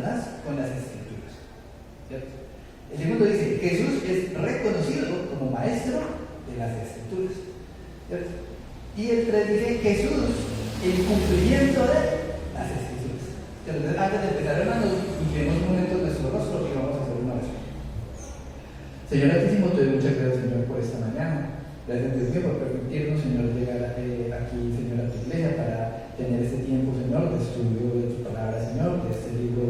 personas con las Escrituras, ¿cierto? El segundo dice, Jesús es reconocido como maestro de las Escrituras, ¿cierto? Y el 3 dice, Jesús, el cumplimiento de las Escrituras. Entonces, antes de empezar, hermanos, inclinemos un momento nuestro rostro y vamos a hacer una oración. Señor Altísimo, te doy muchas gracias, Señor, por esta mañana. Gracias, Dios mío, por permitirnos, Señor, llegar aquí, Señor, a tu iglesia para tener este tiempo, Señor, de estudio de tu palabra, Señor, de este libro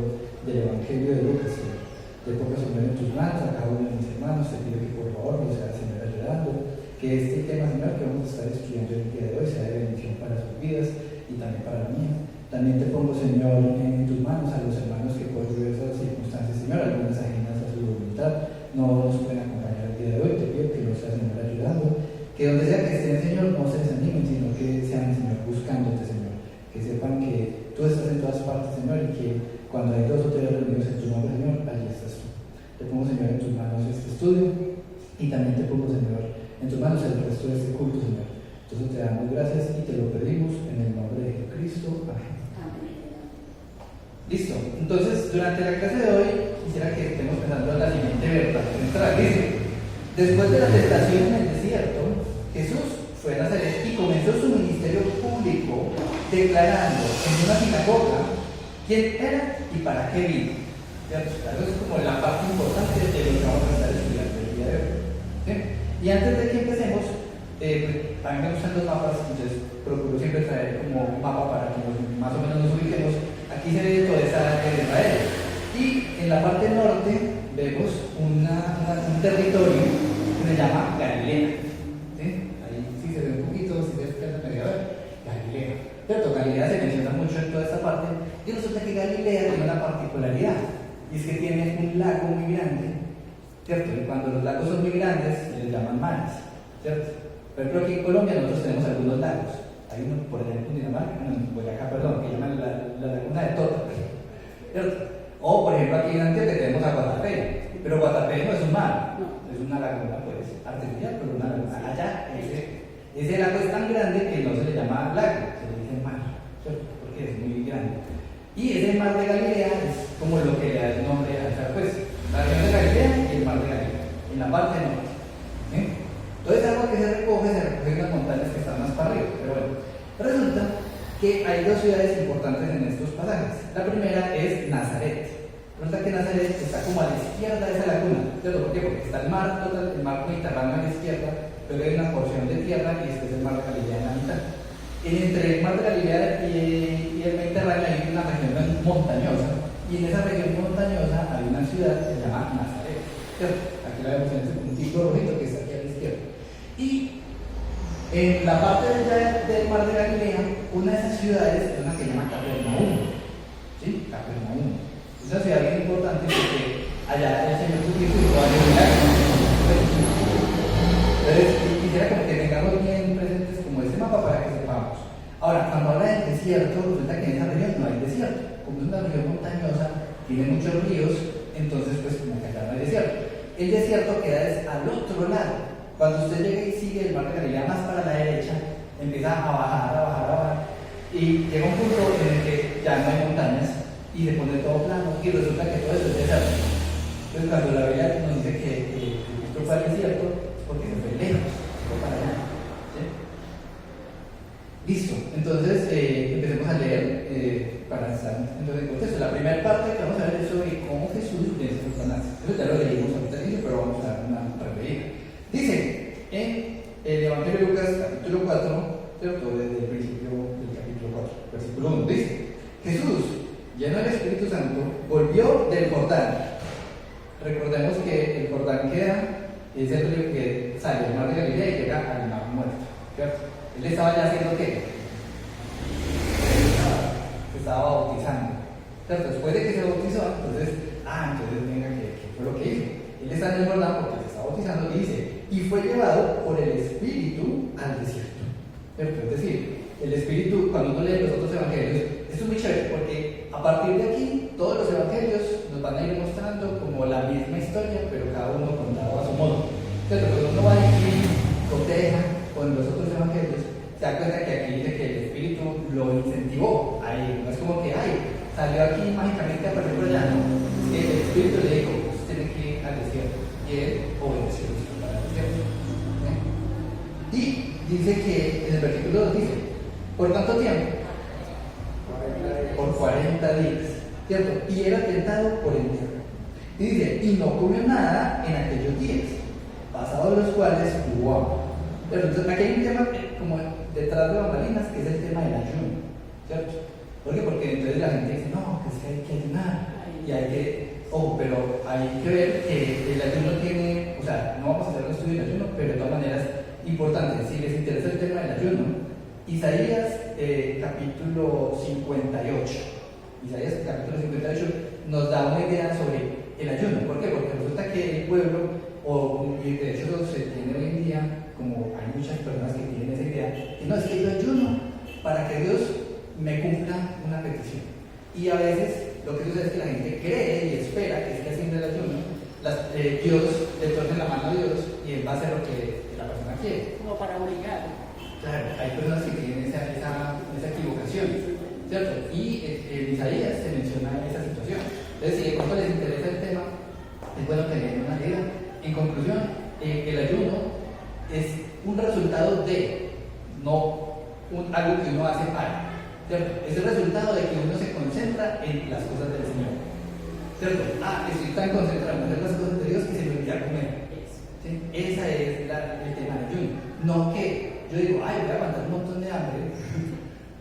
del Evangelio de Lucas, Señor. Te pongo, Señor, en tus manos a cada uno de mis hermanos. Te pido que por favor nos sea, Señor, ayudando. Que este tema, Señor, que vamos a estar estudiando el día de hoy sea de bendición para sus vidas y también para la mía. También te pongo, Señor, en tus manos a los hermanos que por diversas circunstancias, Señor, algunas ajenas a su voluntad, no nos pueden acompañar el día de hoy. Te pido que nos sea, Señor, ayudando. Que donde sea que estén, Señor, no se desanimen, sino que sean, Señor, buscándote, Señor. Que sepan que tú estás en todas partes, Señor, y que cuando hay dos o tres reunidos en tu nombre, Señor, allí estás tú. Te pongo, Señor, en tus manos este estudio y también te pongo, Señor, en tus manos el resto de este culto, Señor. Entonces te damos gracias y te lo pedimos en el nombre de Jesucristo. Amén. Listo. Entonces, durante la clase de hoy, quisiera que estemos pensando en la siguiente verdad central. Dice, después de la tentación en el desierto, Jesús fue a Nazaret y comenzó su ministerio público declarando en una sinagoga quién era y para qué vino. ¿Cierto? Eso es como la parte importante de lo que vamos a estar estudiando el día de hoy. ¿Sí? Y antes de que empecemos, a mí me gustan los mapas, entonces procuro siempre traer como un mapa para que más o menos nos ubiquemos. Aquí se ve toda esa área de Israel. Y en la parte norte vemos un territorio que se llama Galilea. ¿Sí? Ahí sí se ve un poquito, si se ve medio a ver, Galilea. ¿Cierto? Galilea se menciona mucho en toda esta parte. Y resulta que Galilea tiene una particularidad. Y es que tiene un lago muy grande, ¿cierto? Y cuando los lagos son muy grandes, se les llaman mares, ¿cierto? Por ejemplo, aquí en Colombia nosotros tenemos algunos lagos. Hay uno, por ejemplo, en Dinamarca, en Boyacá, perdón, que llaman la laguna de Tota, ¿cierto? O, por ejemplo, aquí en Antioquia tenemos a Guatapé, pero Guatapé no es un mar, no, es una laguna, pues, artificial, pero una laguna. Allá, ese lago es tan grande que no se le llama lago, se le dice mar, ¿cierto? Porque es muy grande. Y ese mar de Galilea es como lo que le da el nombre a esa, pues, la región de Galilea y el mar de Galilea, en la parte norte. Entonces, agua que se recoge en las montañas que están más para arriba. Pero bueno, resulta que hay dos ciudades importantes en estos pasajes. La primera es Nazaret. Resulta que Nazaret está como a la izquierda de esa laguna. ¿Cierto? ¿Por qué? Porque está el mar Mediterráneo a la izquierda, luego hay una porción de tierra y este es el mar de Galilea en la mitad. Entre el mar de Galilea y el Mediterráneo hay una región montañosa, y en esa región montañosa hay una ciudad que se llama Nazaret, ¿cierto? Aquí la vemos en ese puntito rojito que está aquí a la izquierda. Y en la parte del mar de Galilea, una de esas ciudades es una que se llama Capernaum, ¿sí? Capernaum. Es una ciudad bien importante porque allá el Señor Jesucristo va a llegar. Entonces, quisiera como que tengamos bien presentes como este mapa para que sepamos. Ahora, cuando habla del desierto, resulta que en esa región no hay desierto. Como es una región montañosa, tiene muchos ríos, entonces pues como que acá no hay desierto. El desierto queda al otro lado. Cuando usted llega y sigue el mar de Galilea más para la derecha, empieza a bajar, y llega un punto en el que ya no hay montañas y se pone todo plano, y resulta que todo eso es desierto. Entonces, cuando la Biblia nos dice que Cristo fue al desierto, es porque se fue lejos, se fue para allá. ¿Sí? Listo, entonces empecemos a leer para estar entonces en contexto. La primera parte que vamos a ver es sobre cómo Jesús vence a Satanás. Eso ya lo leímos ahorita, pero vamos a dar una releída. Dice en el Evangelio de Lucas, capítulo 4, ¿cierto? Desde el principio del capítulo 4, versículo 1, dice: Jesús, lleno del Espíritu Santo, volvió del Jordán. Recordemos que el Jordán es el río que sale del mar de Galilea y llega al mar muerto, ¿cierto? Él estaba ya haciendo ¿qué? Se estaba bautizando, ¿cierto? Después de que se bautizó, entonces venga, ¿qué fue lo que hizo? Él está en el Jordán porque se está bautizando y dice: y fue llevado por el Espíritu al desierto, ¿cierto? Es decir, el Espíritu, cuando uno lee los otros evangelios, esto es muy chévere porque a partir de aquí todos los evangelios nos van a ir mostrando como la misma historia, pero cada uno contado a su modo, ¿cierto? Cuando uno va a ir coteja con los otros evangelios, se da cuenta que aquí dice que el Espíritu lo incentivó a ir. No es como que salió aquí mágicamente a aparecer por allá. Espíritu le dijo, usted tiene que ir al desierto. Y él obedeció al desierto. Y dice que en el versículo 2 dice, ¿por cuánto tiempo? Por 40 días, ¿cierto? Y era tentado por el diablo. Y dice, y no comió nada en aquellos días, pasados los cuales hubo hambre. Entonces, aquí hay un tema como detrás de bambalinas, que es el tema del ayuno, ¿cierto? ¿Por qué? Porque entonces la gente dice, no, que es que hay que ayunar, y hay que, pero hay que ver que el ayuno tiene, o sea, no vamos a hacer un estudio del ayuno, pero de todas maneras, importante, si les interesa el tema del ayuno, Isaías capítulo 58, Isaías capítulo 58 nos da una idea sobre el ayuno. ¿Por qué? Porque resulta que el pueblo, y de hecho se tiene hoy en día, como hay muchas personas que tienen esa idea, que no, es que yo ayuno para que Dios me cumpla una petición. Y a veces lo que sucede es que la gente cree y espera que esté haciendo el ayuno, Dios le torne la mano a Dios y él va a hacer lo que la persona quiere. Como para obligar. Claro, hay personas que tienen esa equivocación, ¿cierto? Y en Isaías se menciona esa situación. Entonces, si de pronto les interesa el tema, es bueno tener una idea. En conclusión, el ayuno es un resultado de, no algo que uno hace para, ¿cierto? Es el resultado de que uno se concentra en las cosas del Señor, ¿cierto? Estoy tan concentrado en hacer las cosas de Dios que se me olvida comer. ¿Sí? Ese es el tema del ayuno. No que yo digo, voy a aguantar un montón de hambre,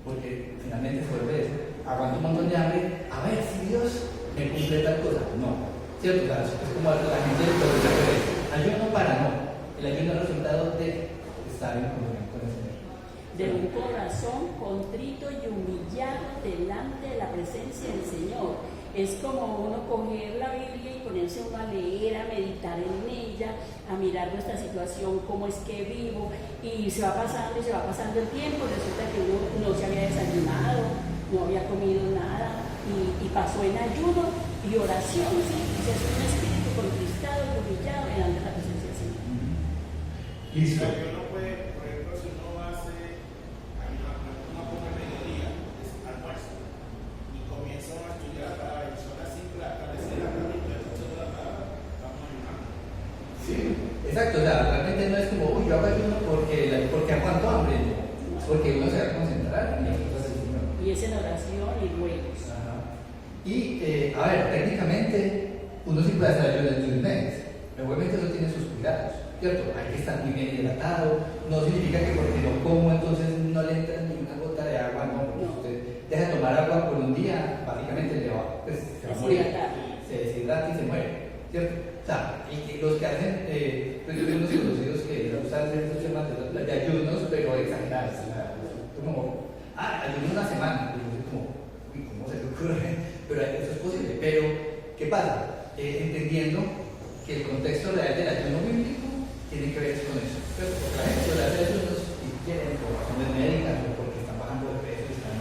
porque finalmente se vuelve eso, aguanto un montón de hambre, a ver si Dios me cumple tal cosa. No, ¿cierto? O sea, es como la gente del pueblo dice, ayuno para no. El ayuno es el resultado de estar en comunión con el Señor. De un corazón contrito y humillado delante de la presencia del Señor. Es como uno coger la Biblia y ponerse uno a leer, a meditar en ella, a mirar nuestra situación, cómo es que vivo, y se va pasando el tiempo. Resulta que uno no se había desayunado, no había comido nada, y pasó en ayuno y oración, ¿sí? Es un espíritu contristado y humillado delante de la presencia del Señor. Listo. Uno puede, por ejemplo, si uno hace una poca mediodía, es almuerzo, y comienza a estudiar para son las 5 de la tarde, 6 de la tarde, y entonces de la tarde estamos ayunando. Sí, exacto. O sea, realmente no es como, yo hago ayuno porque aguanto hambre, no. Es porque uno se va a concentrar en las cosas del Señor. Y es en oración y ruegos. Ajá. Y, a ver, técnicamente, uno sí puede hacer ayuno en 3 meses. Igualmente eso tiene sus cuidados, ¿cierto? Hay que estar muy bien hidratado. No significa que porque no como, entonces no le entra ni una gota de agua, no. Porque usted deja de tomar agua por un día, básicamente se va a morir. Se deshidrata y se muere, ¿cierto? O sea, y los que hacen, pues yo tengo unos conocidos que les gusta hacer esos temas de ayunos, pero exagerados. Como, ayuno una semana. Y yo digo como, uy, ¿cómo se te ocurre? Pero eso es posible. Pero, ¿qué pasa? Entendiendo que el contexto real del ayuno bíblico tiene que ver con eso. Pero porque la gente suele hacer ayunos y quieren por razones médicas o porque están bajando de peso y están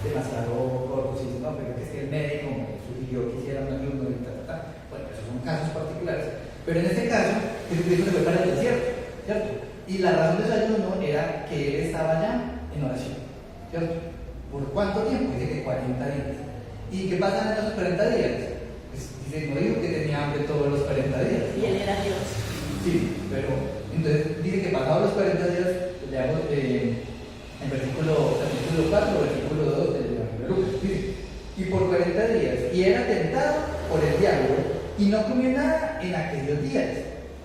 demasiado gordos y dicen, no, pero es que el médico me sugirió que hiciera un ayuno y tal. Bueno, esos son casos particulares. Pero en este caso, Jesucristo se fue para el desierto, ¿cierto? Y la razón de su ayuno era que él estaba ya en oración, ¿cierto? ¿Por cuánto tiempo? Dice que 40 días. ¿Y qué pasa en esos 40 días? Pues dice, no dijo que tenía hambre todos los 40 días. Y él era Dios. Sí, pero entonces dice que pasados los 40 días, leamos el versículo 4, versículo 2 del Evangelio de Lucas. Dice, y por 40 días, y era tentado por el diablo, y no comió nada en aquellos días,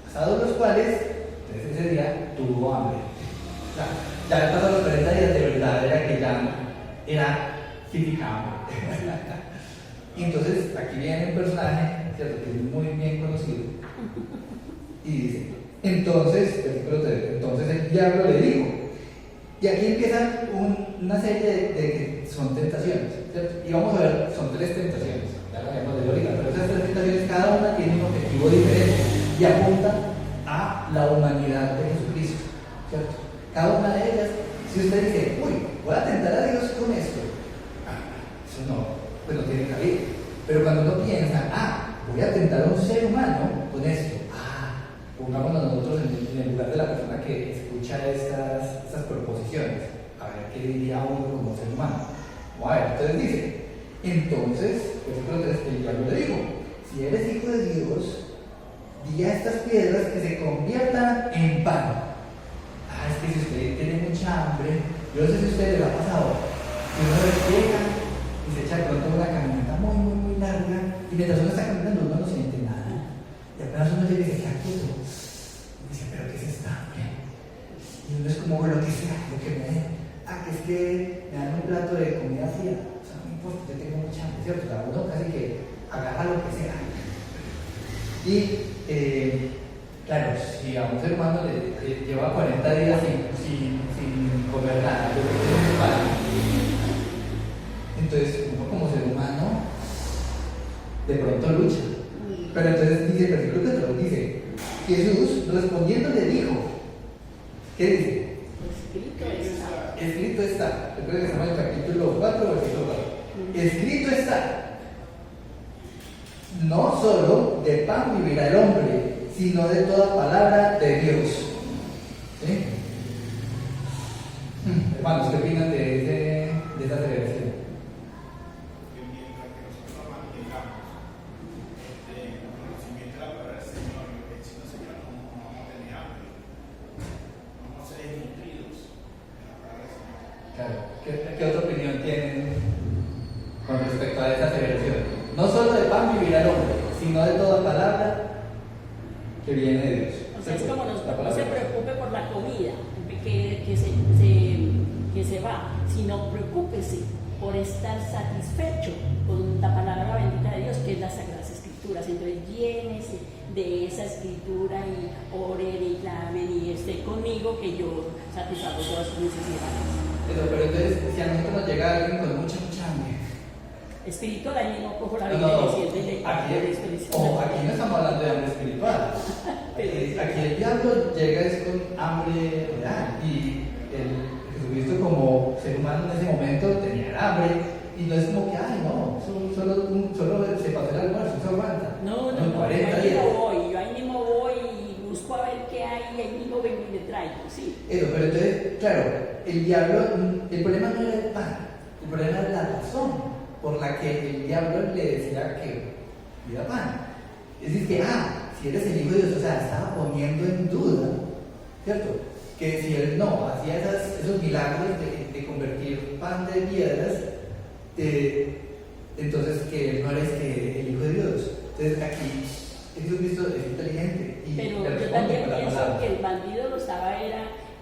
pasados los cuales, entonces ese día tuvo hambre. O sea, ya había pasado los 40 días, de verdad era que ya era física hambre. Y entonces aquí viene un personaje, ¿cierto?, que es muy bien conocido, y dice, entonces, versículo 3, entonces el diablo le dijo, y aquí empieza una serie de que son tentaciones, ¿cierto? Y vamos a ver, son 3 tentaciones, ya lo habíamos de ahorita, pero esas 3 tentaciones, cada una tiene un objetivo diferente y apunta a la humanidad de Jesucristo, ¿cierto? Cada una de ellas, si usted dice, uy, voy a tentar a Dios con esto, eso no, pues no tiene cabida. Pero cuando uno piensa, voy a tentar a un ser humano con esto, pongámonos nosotros en el lugar de la persona que escucha estas proposiciones, a ver qué diría uno como ser humano. Vamos a ver, entonces dice, entonces, versículo 3, el diablo le dijo, si si eres hijo de Dios, di a estas piedras que se conviertan en pan. Es que si usted tiene mucha hambre, yo no sé si a usted le ha pasado, que uno llega y se echa de pronto una caminata muy, muy, muy larga, y mientras uno está caminando uno no siente nada. Y apenas uno llega y se queda quieto. Y dice, ¿pero qué es esta hambre? Y uno es como lo que sea, lo que me den. Que es que me dan un plato de comida fría. O sea, no importa, yo tengo mucha hambre, ¿cierto? O sea, uno casi que agarra lo que sea. Y claro, si a un ser humano le lleva 40 días sin comer nada, yo creo que es malo. Entonces, uno como ser humano, de pronto lucha. Pero entonces dice el versículo 4, dice, Jesús respondiendo le dijo, ¿qué dice? Escrito está. Recuerden que estamos en el capítulo 4, versículo 4. Escrito está. No solo de pan vivirá el hombre, sino de toda palabra de Dios. ¿Sí? Hermanos, ¿qué opinan de esa celebración? Que mientras que nosotros mantengamos el conocimiento de la palabra del Señor, el Señor no vamos a tener hambre, vamos a ser nutridos de la palabra del Señor. Claro, ¿qué otra opinión tienen con respecto a esa celebración? No solo de pan vivirá el hombre, sino de toda palabra que viene de Dios. O sea, es como no se preocupe por la comida que se va, sino preocúpese por estar satisfecho con la palabra bendita de Dios, que es las Sagradas Escrituras. Entonces, llénese de esa escritura y oren y clamen y esté conmigo, que yo satisfago todas sus necesidades. Pero entonces, si a nosotros nos llega alguien con mucha hambre, espiritual, allí no cojo la Biblia y aquí no estamos hablando de hambre espiritual. Aquí el diablo llega es con hambre real. Y Jesucristo como ser humano en ese momento tenía hambre. Y no es como que, solo se pasó el almuerzo, se aguanta. No, yo ahí mismo voy y busco a ver qué hay y ahí mismo vengo y le traigo, sí. Pero entonces, claro, el diablo, el problema no era el pan, el problema era la razón por la que el diablo le decía que pida pan. Es decir, que, si eres el Hijo de Dios, o sea, estaba poniendo en duda, ¿cierto? Que si él no hacía esos milagros de convertir pan de piedras, entonces que él no era el Hijo de Dios. Entonces aquí Jesucristo es inteligente y pero le yo responde también con la pienso palabra. que el bandido lo estaba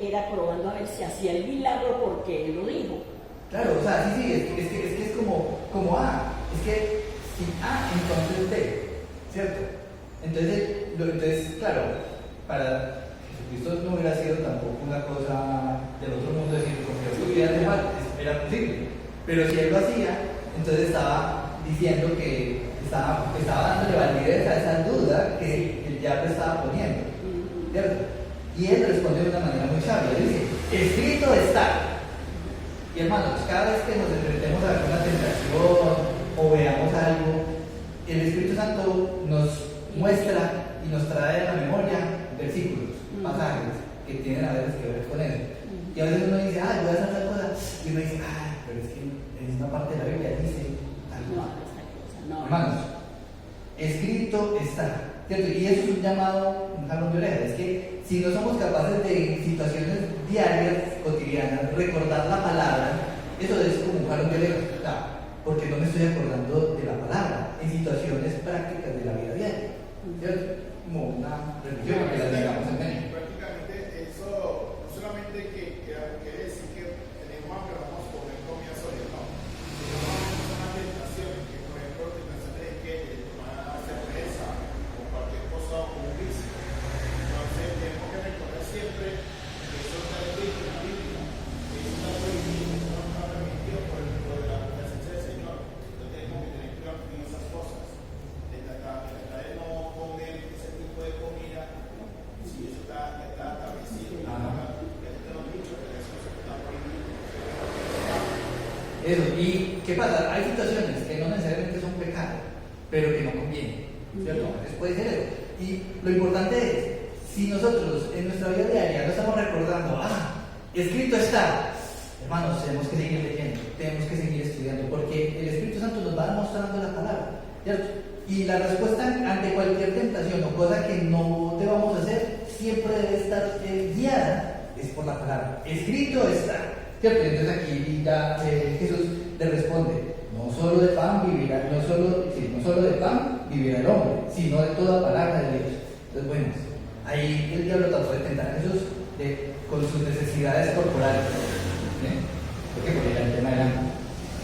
era probando a ver si hacía el milagro porque él lo dijo. Claro, o sea, sí, es que es como es que si entonces B, ¿cierto? Entonces, claro, para Jesucristo no hubiera sido tampoco una cosa del otro mundo decir, porque esto hubiera de mal, era posible. Pero si él lo hacía, entonces estaba diciendo que estaba dándole validez a esa duda que el diablo estaba poniendo, ¿cierto? Y él responde de una manera muy sabia, dice, escrito está. Y hermanos, cada vez que nos enfrentemos a alguna tentación o veamos algo, el Espíritu Santo nos muestra y nos trae a la memoria versículos, pasajes que tienen a veces que ver con eso. Y a veces uno dice, voy a hacer tal cosa, y uno dice, pero es que en esta parte de la Biblia dice tal cosa. No. Hermanos, escrito está, ¿cierto? Y eso es un llamado, un jalón de orejas. Es que si no somos capaces de, en situaciones diarias, cotidianas, recordar la palabra, eso es como un jalón de orejas, porque no me estoy acordando de la palabra en situaciones prácticas de la vida diaria, ¿cierto? Como una religión que la digamos en México. Prácticamente eso no solamente quiere decir que tenemos hambre, vamos a comer comida sólida, no. Son las tentaciones, que por ejemplo tentaciones de que tomar cerveza o cualquier cosa como un vicio. Entonces tenemos que recordar siempre que eso está escrito en la Biblia, que eso está prohibido, eso no está permitido por la presencia del Señor. Entonces tenemos que tener cuidado con esas cosas. Tratar de no comer ese tipo de comida si eso está establecido. Ya te lo he dicho, que eso está prohibido. Eso, ¿y qué pasa? Hay situaciones que no necesariamente son pecado, pero que no convienen, ¿cierto? Puede ser eso. Y lo importante es, si nosotros en nuestra vida diaria no estamos recordando, escrito está, hermanos, tenemos que seguir leyendo, tenemos que seguir estudiando, porque el Espíritu Santo nos va mostrando la palabra, ¿cierto? Y la respuesta ante cualquier tentación o cosa que no debamos hacer siempre debe estar guiada es por la palabra. Escrito está. ¿Cierto? Entonces aquí ya Jesús le responde, no solo de pan vivirá, no solo de pan vivirá el hombre, sino de toda palabra de Dios. Entonces, bueno, ahí el diablo trató de tentar a Jesús con sus necesidades corporales. ¿Por qué? Porque era el tema del hambre.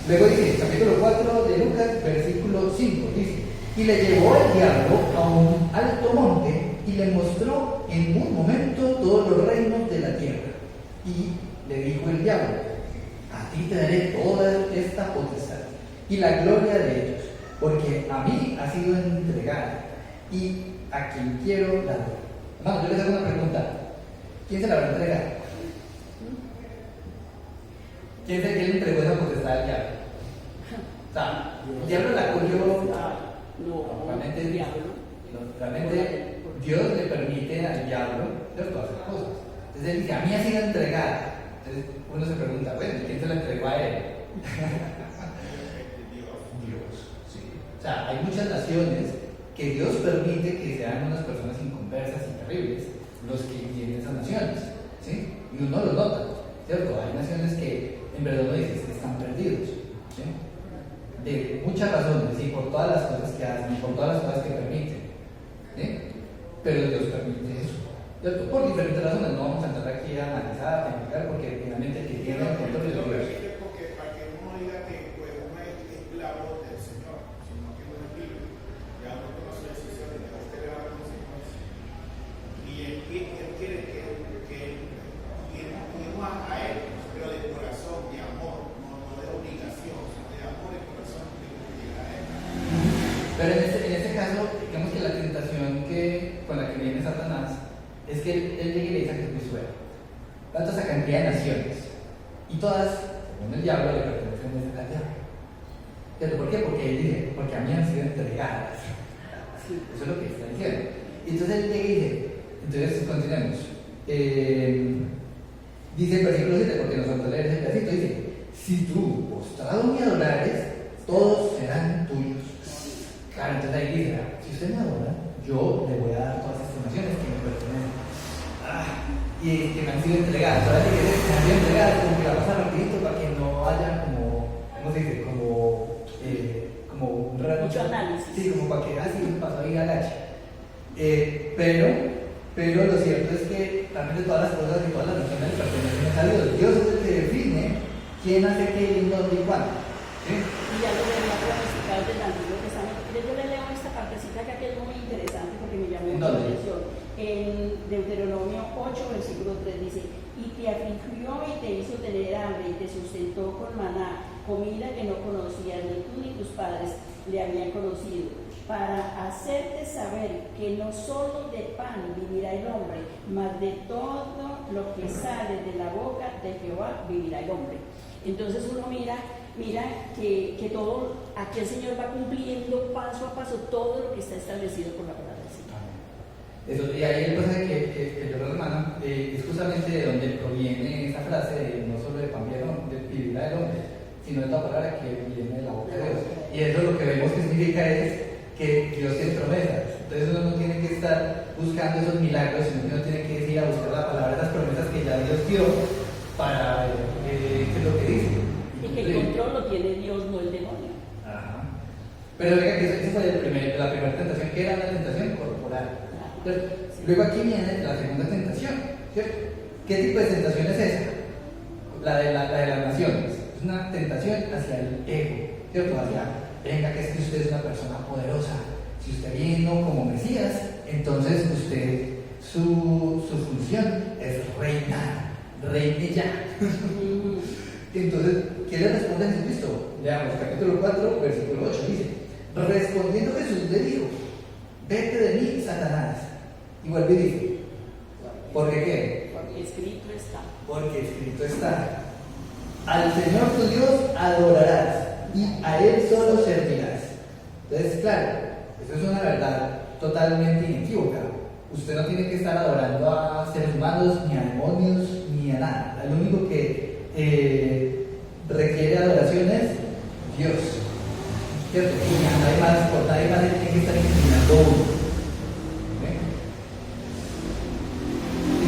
Luego dice, capítulo 4 de Lucas, versículo 5, dice, y le llevó el diablo a un alto monte y le mostró en un momento todos los reinos de la tierra. Y le dijo el diablo, a ti te daré toda esta potestad y la gloria de ellos, porque a mí ha sido entregada y a quien quiero la doy. Hermano, yo les hago una pregunta. ¿Quién se la va a entregar? ¿Quién le entregó esa potestad al diablo? O sea, el diablo la cogió. No, realmente el diablo. Realmente Dios le permite al diablo, ¿cierto?, hacer cosas. Entonces él dice, a mí ha sido entregada. Entonces uno se pregunta, bueno, ¿quién se la entregó a él? Dios, sí. O sea, hay muchas naciones que Dios permite que sean unas personas inconversas y terribles los que tienen esas naciones, ¿sí? Y uno lo nota, ¿cierto? Hay naciones que en verdad uno dice que están perdidos, ¿sí? De muchas razones, y por todas las cosas que hacen, y por todas las cosas que permiten, ¿sí? Pero Dios permite eso, ¿cierto? Por diferentes razones, no vamos a entrar aquí a analizar, a explicar, porque finalmente el que tiene el control es Dios. Porque para que uno diga que pues, uno es esclavo del Señor, sino que uno es libre, ya uno toma su decisión y Dios te le va a dar consecuencias. Y él quiere que unimos a él, pero de corazón, de amor, no de obligación, sino de amor de corazón que llega a él. Pero en este caso, digamos que la tentación con la que viene Satanás es que él llega y le dice a Jesús, fuera. Tanto esa cantidad de naciones, y todas, según el diablo, le pertenecen al diablo. ¿Pero por qué? Porque él dice, porque a mí han sido entregadas. Eso es lo que está diciendo. Y entonces él llega y dice, entonces continuemos. Dice el versículo 7, porque nosotros leemos el pedacito, dice, si tú postrado me adorares, todos serán tuyos. Claro, entonces ahí dice, si usted me adora, yo le voy a dar todas estas naciones que me pertenecen. Y que me han sido entregadas. Ahora que me han sido entregadas, como que la pasa rapidito para que no haya ¿cómo se dice? Como un mucho análisis. Sí, como para que así pasó ahí al H. Pero lo cierto es que realmente todas las cosas y todas las naciones pertenecen a Dios. Dios es el que define quién hace qué y dónde y cuándo. ¿Sí? Y ya lo venía a planificar del Antiguo Testamento. Yo le leo esta partecita que es muy interesante porque me llamó mucho la atención. En Deuteronomio 8, versículo 3 dice, y te afligió y te hizo tener hambre y te sustentó con maná, comida que no conocías, ni tú ni tus padres le habían conocido, para hacerte saber que no solo de pan vivirá el hombre, mas de todo lo que sale de la boca de Jehová vivirá el hombre. Entonces uno mira que todo, aquí el Señor va cumpliendo paso a paso todo lo que está establecido por la palabra del Señor. Eso, y ahí el pasaje que yo lo hermano es justamente de donde proviene esa frase de no solo de pan vivirá el hombre, sino de la palabra que viene de la boca de Dios. Y eso lo que vemos que significa es que Dios tiene promesas. Entonces uno no tiene que estar buscando esos milagros, sino que uno tiene que ir a buscar la palabra, esas promesas que ya Dios dio para ver qué es lo que dice. Y que el control lo tiene Dios, no el demonio. Ajá. Pero venga, que esa fue la primera tentación, que era una tentación corporal. Luego aquí viene la segunda tentación, ¿cierto? ¿Qué tipo de tentación es esa? La de las naciones. Es una tentación hacia el ego, ¿cierto? Hacia, venga, que es que usted es una persona poderosa. Si usted vino como Mesías, entonces usted, su función es reinar. Reine ya. Entonces, ¿qué le responde a Jesucristo? Leamos, capítulo 4, versículo 8, dice, respondiendo Jesús le dijo, vete de mí, Satanás. Y vuelve y dice, ¿por qué? Porque escrito está. Porque escrito está, al Señor tu Dios adorarás y a Él solo servirás. Entonces, claro, eso es una verdad totalmente inequívoca. Usted no tiene que estar adorando a seres humanos, ni a demonios, ni a nada. El único que requiere adoración es Dios. ¿cierto? Y a nadie más, por nadie más le tiene que estar enseñando uno. ¿Okay?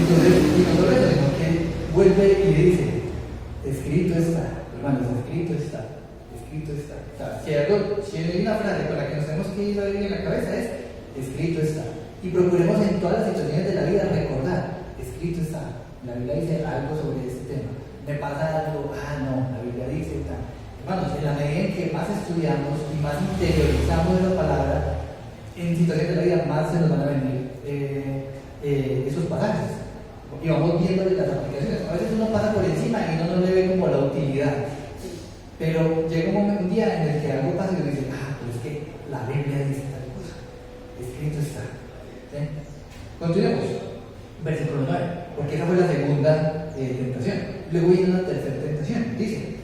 Entonces, y no solo eso, sino que vuelve y le dice, escrito está, hermanos, escrito está, escrito está. O sea, si hay una frase con la que nos tenemos que ir a vivir en la cabeza es, escrito está. Y procuremos en todas las situaciones de la vida recordar, escrito está. La Biblia dice algo sobre este tema. Me pasa algo, no, la Biblia dice tal. Hermanos, en la medida en que más estudiamos y más interiorizamos esa palabra, en situaciones de la vida más se nos van a venir esos pasajes. Y vamos viendo las aplicaciones. A veces uno pasa por encima y uno no le ve como la utilidad. Pero llega un día en el que algo pasa y uno dice, pero es que la Biblia dice tal cosa. Escrito está. ¿Sí? Continuemos. Versículo 9. Porque esa fue la segunda tentación. Luego viene una tercera tentación. Dice,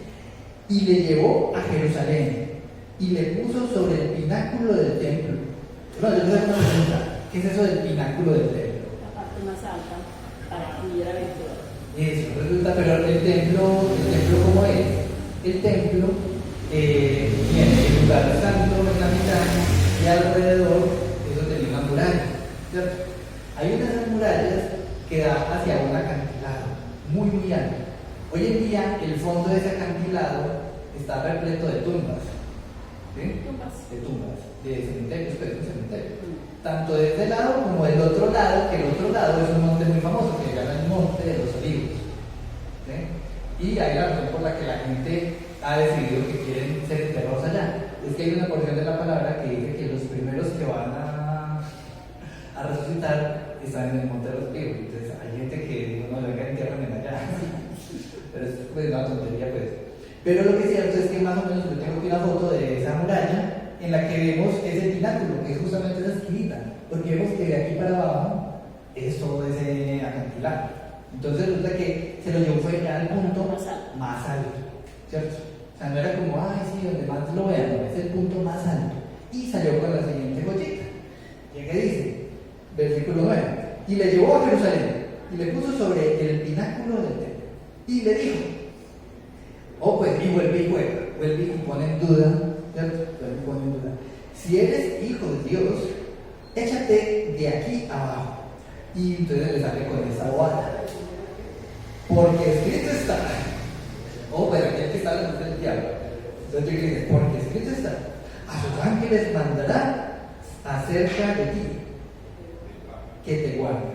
y le llevó a Jerusalén y le puso sobre el pináculo del templo. Bueno, yo te hago una pregunta. ¿Qué es eso del pináculo del templo? La parte más alta para que pudiera ver todo. Eso, resulta, pero el templo ¿cómo es? El templo tiene el lugar santo en la mitad y alrededor eso tenía una muralla, ¿cierto? Hay una de esas murallas que da hacia un acantilado muy muy alto. Hoy en día el fondo de ese acantilado está repleto de tumbas, ¿sí? De tumbas, de cementerios, pero es un cementerio. Tanto de este lado como del otro lado, que el otro lado es un monte muy famoso que se llama el Monte de los Olivos, ¿sí? Y hay la razón por la que la gente ha decidido que quieren ser enterrados allá. Es que hay una porción de la palabra que dice que los primeros que van a resucitar están en el Monte de los Olivos. Entonces hay gente que dice, no, venga, entierran allá. Pero es pues, una tontería, pues. Pero lo que es cierto es que más o menos yo tengo aquí una foto de esa muralla en la que vemos ese pináculo, que es justamente esa esquinita, porque vemos que de aquí para abajo es todo ese acantilado. Entonces resulta que se lo llevó fue ya al punto más alto, ¿cierto? O sea, no era como, sí, donde más lo vean, no, es el punto más alto. Y salió con la siguiente joyita, que dice, versículo 9, y le llevó a Jerusalén, y le puso sobre el pináculo del templo, y le dijo, pues, y vuelve y pone en duda, ¿cierto? Vuelve y pone en duda, si eres hijo de Dios, échate de aquí abajo. Y entonces le sale con esa bobada. Porque escrito está. Pero aquel que está hablando del diablo. Entonces yo digo, porque escrito está. A sus ángeles mandará acerca de ti que te guarden.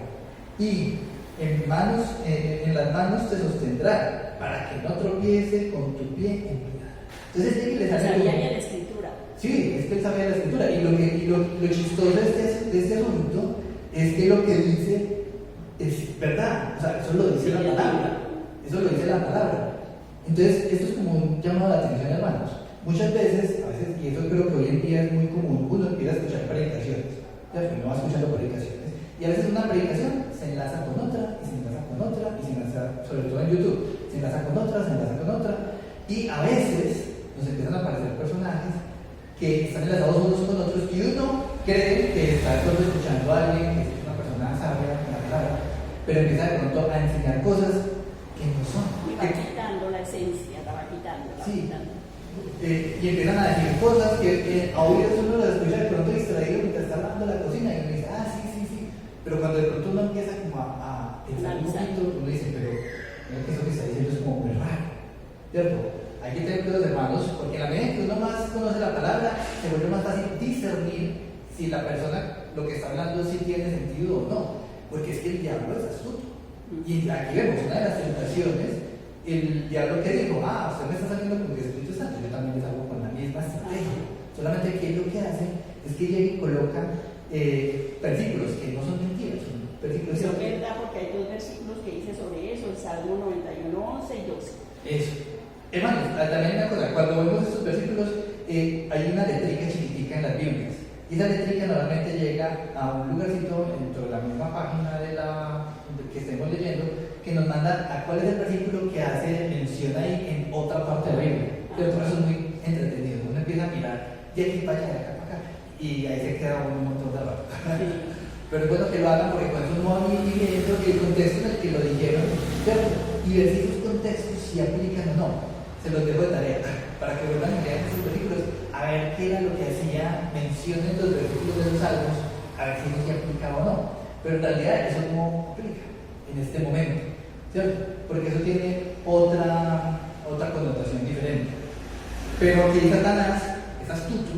Y en las manos te sostendrá para que no tropiece con tu pie en piedra. Entonces es que le sale. Sabía bien la escritura. Sí, es que él sabía la escritura. Y lo chistoso de este asunto es que lo que dice es verdad, o sea, eso lo dice la palabra, Entonces, esto es como un llamado de atención, hermanos. Muchas veces, y eso creo que hoy en día es muy común, uno empieza a escuchar predicaciones, uno va escuchando predicaciones, y a veces una predicación se enlaza con otra, y se enlaza con otra, y se enlaza, sobre todo en YouTube, se enlaza con otra, y a veces nos empiezan a aparecer personajes que están enlazados unos con otros, y uno cree que está solo escuchando a alguien que es una persona sabia, una palabra, pero empieza de pronto a enseñar cosas que no son. Y va quitando la esencia, la va quitando. Y empiezan a decir cosas que a oídos uno las escucha de pronto distraído mientras está lavando la cocina y uno dice, sí. Pero cuando de pronto uno empieza como a pensar un poquito, uno dice, pero eso que está diciendo es como muy raro, ¿cierto? Hay que tener cuidado, hermanos, porque a la medida que uno más conoce la palabra, se vuelve más fácil discernir si la persona lo que está hablando sí tiene sentido o no, porque es que el diablo es astuto. Y aquí vemos una de las tentaciones, el diablo que dijo, usted me está saliendo con el Espíritu Santo, yo también les hago con la misma estrategia. Solamente que lo que hace es que llega y coloca versículos que no son mentiras, son versículos. Es verdad, porque hay dos versículos que dice sobre eso, el Salmo 91, 11 y 12. Eso. Hermanos, también una cosa, cuando vemos estos versículos, hay una letrica chiquitica en las Biblias. Y esa letrica normalmente llega a un lugarcito dentro de la misma página que estemos leyendo, que nos manda a cuál es el versículo que hace mención ahí en otra parte de la Biblia. Pero por eso es muy entretenido. Uno empieza a mirar de aquí para allá, de acá para acá, y ahí se queda un montón de rato. Pero es bueno que lo hagan porque cuando uno va viviendo el contexto en el que lo dijeron, ¿cierto? Y ver si esos contextos si aplican o no. Se los dejo de tarea para que vuelvan a leer esos versículos a ver qué era lo que hacía mención en los versículos de los salmos, a ver si eso se aplicaba o no. Pero en realidad eso no aplica en este momento, ¿cierto? Porque eso tiene otra connotación diferente. Pero aquí Satanás es astuto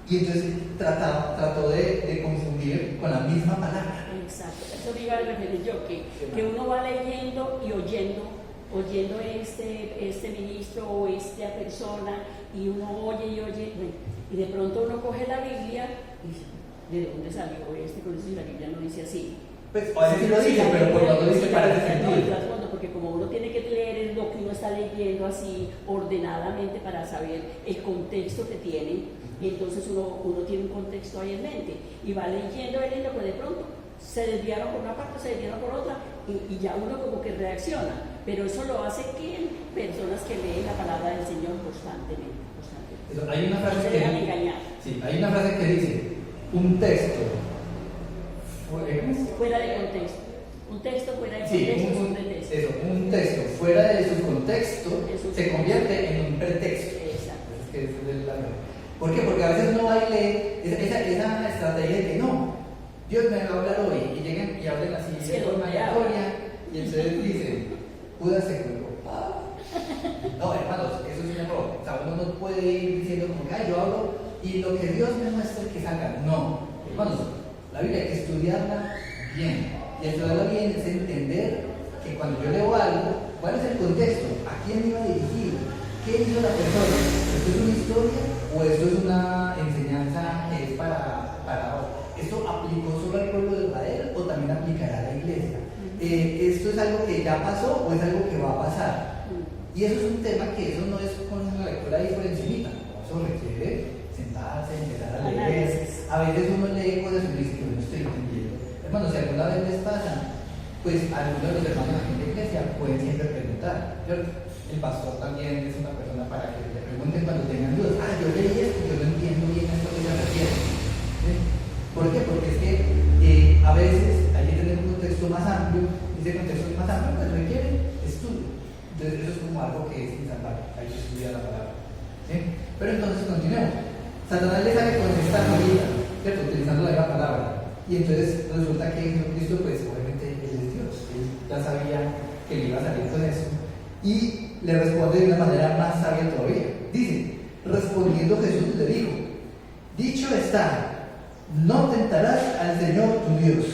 y entonces trató de confundir con la misma palabra. Exacto, eso me iba a referir yo, que uno va leyendo y oyendo este ministro o esta persona, y uno oye y oye, y de pronto uno coge la Biblia y dice, ¿de dónde salió este? Con eso, si la Biblia no dice así. Pues a veces sí lo dice, pero por lo dice para defender. Porque como uno tiene que leer es lo que uno está leyendo así ordenadamente para saber el contexto que tiene, y entonces uno tiene un contexto ahí en mente y va leyendo, pues de pronto se desviaron por una parte, se desviaron por otra, y ya uno como que reacciona, pero eso lo hace que personas que leen la palabra del Señor constantemente. Eso, hay una frase no se que dejan engañar. Sí, hay una frase que dice, un texto fuera de contexto. Un texto fuera de sí, contexto es un pretexto. Eso, un texto fuera de su contexto se convierte en un pretexto. Exacto. Es que es la verdad. ¿Por qué? Porque a veces uno va y lee esa estrategia de que no, Dios me va a hablar hoy, y llegan y hablan así de forma aleatoria, y entonces dicen, Judas se colgó. No, hermanos, eso es un error. O sea, uno no puede ir diciendo como que yo hablo y lo que Dios me muestra que salga. No, hermanos, la Biblia hay que estudiarla bien. Y estudiarla bien es entender que cuando yo leo algo, ¿cuál es el contexto? ¿A quién iba dirigido? ¿Qué hizo la persona? ¿Esto es una historia o esto es una enseñanza que es para ¿esto aplicó solo al pueblo de Israel o también aplicará a la iglesia? ¿Esto es algo que ya pasó o es algo que va a pasar? Y eso es un tema que eso no es con una lectura ahí por encimita. Eso requiere sentarse, empezar a leer. A veces uno lee cosas y uno dice, yo no estoy entendiendo. Hermanos, si alguna vez les pasa, pues algunos de los hermanos aquí en la iglesia pueden siempre preguntar, ¿cierto? El pastor también es una persona para que le pregunten cuando tengan dudas. Yo leí esto y yo no entiendo bien a esto que se refiere. ¿Sí? ¿Por qué? Porque es que a veces hay que tener un contexto más amplio, y ese contexto más amplio pues requiere estudio. Entonces eso es como algo que es insalvable, hay que estudiar la palabra. ¿Sí? Pero entonces continuemos. Satanás le sale con esta medida, ¿cierto? Utilizando la misma palabra. Y entonces resulta que Jesucristo, pues obviamente él es Dios. Él ya sabía que le iba a salir con eso. Y le responde de una manera más sabia todavía. Dice, respondiendo Jesús le dijo, dicho está, no tentarás al Señor tu Dios.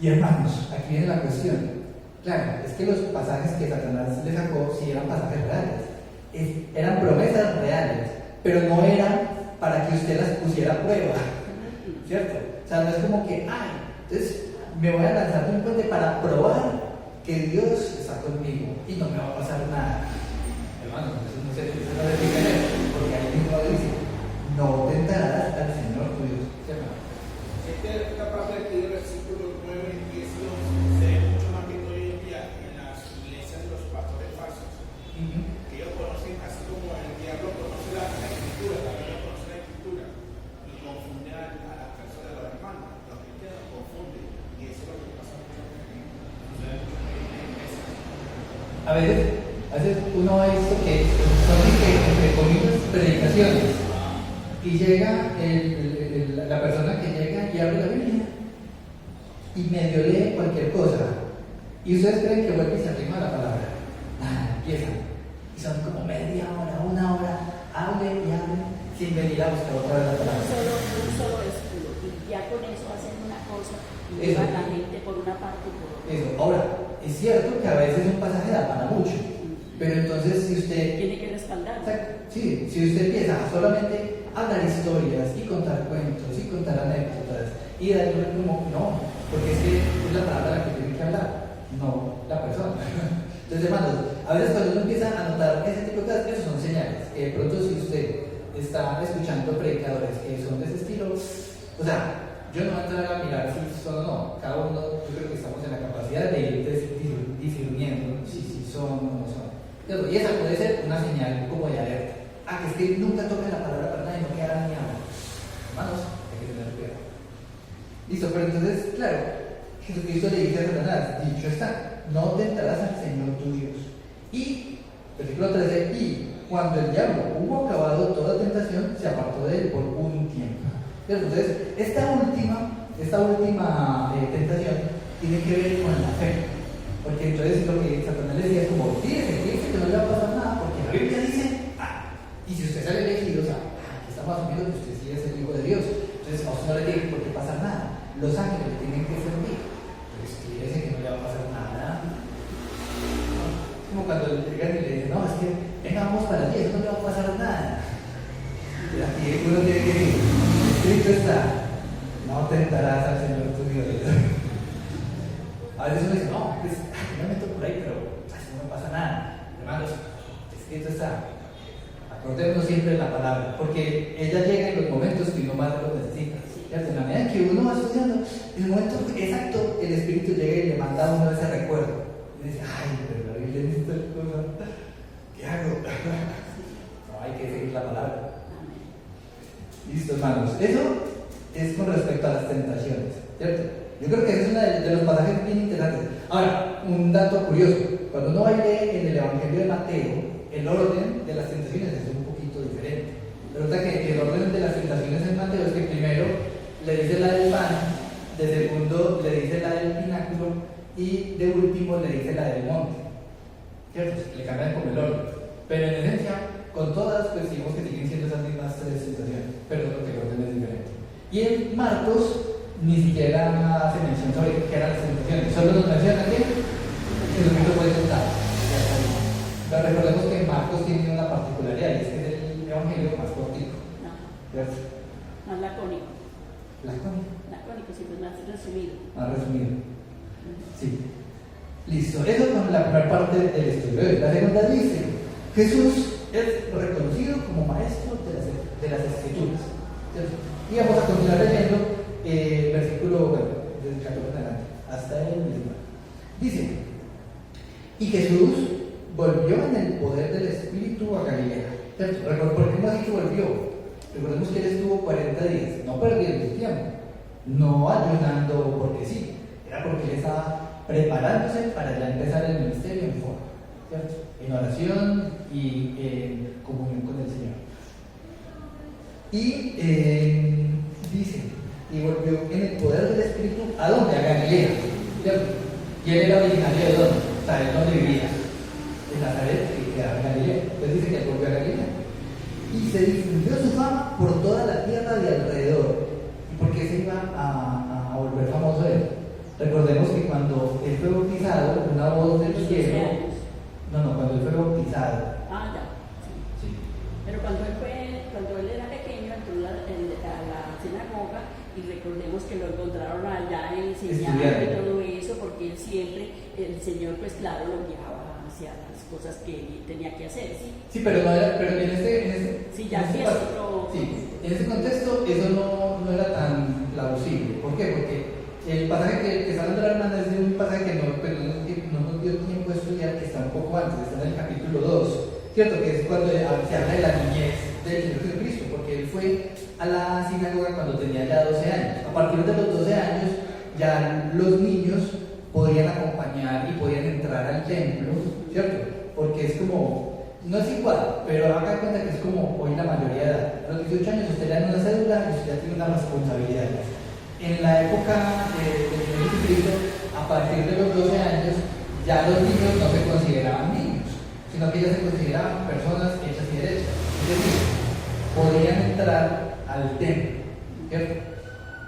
Y hermanos, aquí viene la cuestión. Claro, es que los pasajes que Satanás le sacó sí eran pasajes reales. Eran promesas reales, pero no eran para que usted las pusiera a prueba. ¿Cierto? O sea, no es como que, entonces me voy a lanzar de un puente para probar que Dios está conmigo y no me va a pasar nada. Hermano, eso no se explica eso, porque ahí mismo dice, no tentarás al Señor tu Dios. Esta parte aquí del versículo 9 y 10 se ve mucho más que hoy en día en las iglesias de los pastores falsos. Que ellos conocen, así como el diablo conoce la escritura, también ellos conocen la escritura y confunden a las personas, a los hermanos, los cristianos confunden, y eso es lo que pasa mucho en la iglesia. A veces uno ha visto que son entre comillas predicaciones y llega la persona que llega y abre la Biblia y medio lee cualquier cosa y ustedes creen que vuelve y se arrima a la palabra. Empiezan y son como media hora, una hora, hable y hable sin venir a buscar otra vez la palabra. Un solo versículo, y ya con eso hacen una cosa y llevan a la gente por una parte y por otra. Eso. Ahora, es cierto que a veces un pasaje da para mucho, pero entonces si usted tiene que respaldar. Sí, si usted empieza a solamente hablar historias y contar cuentos y contar anécdotas y darle como, no, porque es que es la palabra la que tiene que hablar, no la persona. Entonces, hermanos, a veces cuando uno empieza a notar ese tipo de cosas, esos son señales, que de pronto si usted está escuchando predicadores que son de ese estilo, o sea, yo no voy a entrar a mirar si son o no, cada uno, yo creo que estamos en la capacidad de ir discerniendo si son o no son. Y esa puede ser una señal como de alerta. Que es que nunca toque la palabra para nada y no quedará ni habla. Hermanos, hay que tener cuidado. Listo, pero entonces, claro, Jesucristo le dice a Satanás, dicho está, no tentarás al Señor tu Dios. Y, versículo 13, y cuando el diablo hubo acabado toda tentación, se apartó de él por un tiempo. Entonces, esta última tentación tiene que ver con la fe. Porque entonces lo que Satanás le decía es como, fíjese que no le va a pasar nada, porque la Biblia dice, y si usted sale elegido, o sea, aquí estamos asumiendo que usted sí es el Hijo de Dios. Entonces, a usted no le tiene por qué pasar nada. Los ángeles le tienen que servir. Pues fíjese que no le va a pasar nada. Es como cuando le llegan y le dicen, no, es que venga, vamos para allí, eso no le va a pasar nada. Y aquí uno tiene que decir, escrito está, no tentarás al Señor tu Dios. A veces uno dice, no, pues, yo me meto por ahí, pero así no me pasa nada. Hermanos, escrito está. Acordémonos siempre de la palabra, porque ella llega en los momentos que uno más lo necesita. En la medida que uno va estudiando, en el momento exacto, el Espíritu llega y le manda a uno ese recuerdo. Y dice, ay, pero la Biblia dice tal cosa, ¿qué hago? No, hay que seguir la palabra. Listo, hermanos. Eso es con respecto a las tentaciones, ¿cierto? Yo creo que ese es uno de los pasajes bien interesantes. Ahora, un dato curioso. Cuando uno va y lee en el Evangelio de Mateo, el orden de las tentaciones es un poquito diferente. Resulta que el orden de las tentaciones en Mateo es que primero le dice la del pan, de segundo le dice la del pináculo y de último le dice la del monte. ¿Cierto? Le cambian como el orden. Pero en esencia, con todas, pues digamos que siguen siendo esas mismas tres tentaciones, pero el orden es diferente. Y en Marcos ni siquiera hace mención sobre qué eran las tentaciones, solo nos menciona que Jesucristo puede contar. Pero recordemos que Marcos tiene una particularidad y es que es el evangelio más cortito. ¿Cierto? Más lacónico. ¿Lacónico? Lacónico, siempre más resumido. Más resumido. Sí. Listo. Eso con la primera parte del estudio. La segunda dice: Jesús es reconocido como maestro de las Escrituras. ¿Cierto? Y vamos a continuar leyendo el versículo, desde el 14 en adelante, hasta el mismo. Dice: Y Jesús volvió en el poder del Espíritu a Galilea. ¿Cierto? ¿Por qué no dice que volvió? Recordemos que él estuvo 40 días, no perdiendo el tiempo, no ayunando porque sí, era porque él estaba preparándose para ya empezar el ministerio en forma, ¿cierto? En oración y en comunión con el Señor. Y dice, y volvió en el poder del Espíritu, ¿a dónde? A Galilea, ¿cierto? Y él era originario de dónde, o sea, él dónde vivía, en Nazaret, que quedaba en Galilea. Entonces dice que él volvió a Galilea. Y se difundió su fama por toda la tierra de alrededor. ¿Y por qué se iba a volver famoso él? Recordemos que cuando él fue bautizado, una voz del cielo. Cuando él fue bautizado. Ya. Sí. Pero cuando él era pequeño, entró a la sinagoga y recordemos que lo encontraron allá enseñando y todo eso, porque él siempre, el Señor, pues claro, lo guiaba hacia las cosas que tenía que hacer, ¿sí? Sí, pero no era, pero en este sí, ya en ese contexto eso no era tan plausible. ¿Por qué? Porque el pasaje que está dando la hermana es de un pasaje que no nos dio tiempo de estudiar, que está un poco antes, está en el capítulo 2, ¿cierto? Que es cuando se habla de la niñez del Señor Jesucristo, porque él fue a la sinagoga cuando tenía ya 12 años. A partir de los 12 años ya los niños podían acompañar y podían entrar al templo, ¿cierto? Porque es como, no es igual, pero haga cuenta que es como hoy la mayoría de edad. A los 18 años usted le da una cédula y usted ya tiene una responsabilidad. En la época del Señor Jesucristo, a partir de los 12 años, ya los niños no se consideraban niños, sino que ya se consideraban personas hechas y derechas. Es decir, podían entrar al templo, ¿cierto?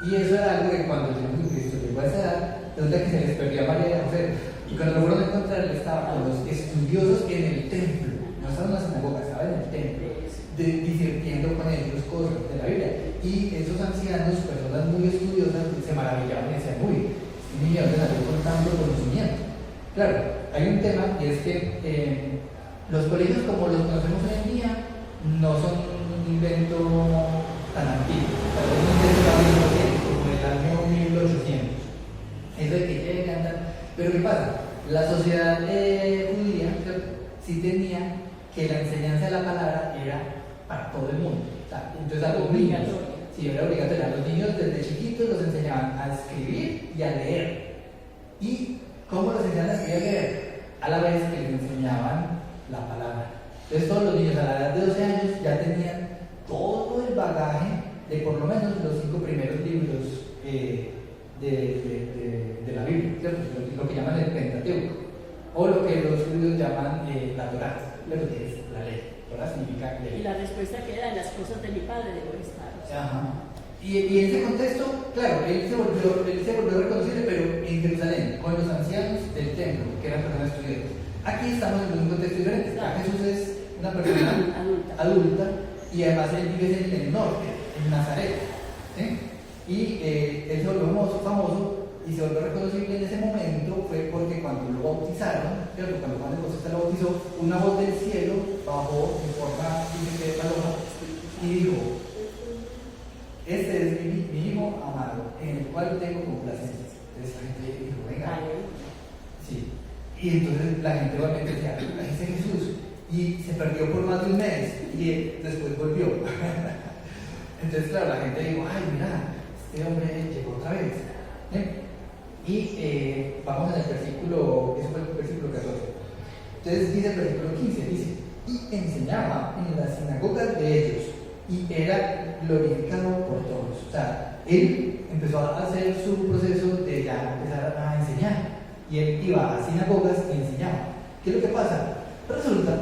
Y eso era algo que cuando el Señor Jesucristo llegó a esa edad, resulta que se les perdió a María y a José. Y cuando lo fueron a encontrar, él estaba con los estudiosos en el templo. No estaba en la sinagoga, estaba en el templo, discutiendo con ellos cosas de la Biblia. Y esos ancianos, personas muy estudiosas, se maravillaban y decían: uy, este niño de salió con tanto conocimiento. Claro, hay un tema, y es que los colegios como los conocemos hoy en día no son un invento tan antiguo, tal vez un invento como el año 1800. Eso de que llegan, pero ¿qué pasa? La sociedad judía sí tenía que la enseñanza de la palabra era para todo el mundo. O sea, entonces a los niños, sí, era obligatorio. A los niños desde chiquitos los enseñaban a escribir y a leer. ¿Y cómo los enseñaban a escribir y a leer? A la vez que les enseñaban la palabra. Entonces todos los niños a la edad de 12 años ya tenían todo el bagaje de por lo menos los 5 primeros libros de la Biblia, ¿cierto? Lo que llaman el Pentateuco, o lo que los judíos llaman la Torá, lo que es la ley. Torá significa ley. Y la respuesta que era: en las cosas de mi padre debo estar. Ajá. Y en ese contexto, claro, él se volvió reconocible, pero en Jerusalén, con los ancianos del templo, que eran personas estudiantes. Aquí estamos en un contexto diferente. Acá Jesús es una persona adulta y además él vive en el norte, en Nazaret. ¿Sí? Y él se volvió famoso y se volvió reconocible en ese momento fue porque cuando lo bautizaron, ¿cierto? Cuando Juan el Bautista lo bautizó, una voz del cielo bajó en forma de paloma y dijo: este es mi hijo amado, en el cual tengo complacencia. Entonces la gente dijo: venga. Sí. Y entonces la gente obviamente decía: ahí está Jesús. Y se perdió por más de un mes y después volvió. Entonces, claro, la gente dijo: ay, mira, este hombre llegó otra vez. Y vamos al versículo, eso fue el versículo 14. Entonces dice el versículo 15, dice: y enseñaba en las sinagogas de ellos, y era glorificado por todos. O sea, él empezó a hacer su proceso de ya empezar a enseñar. Y él iba a sinagogas y enseñaba. ¿Qué es lo que pasa? Resulta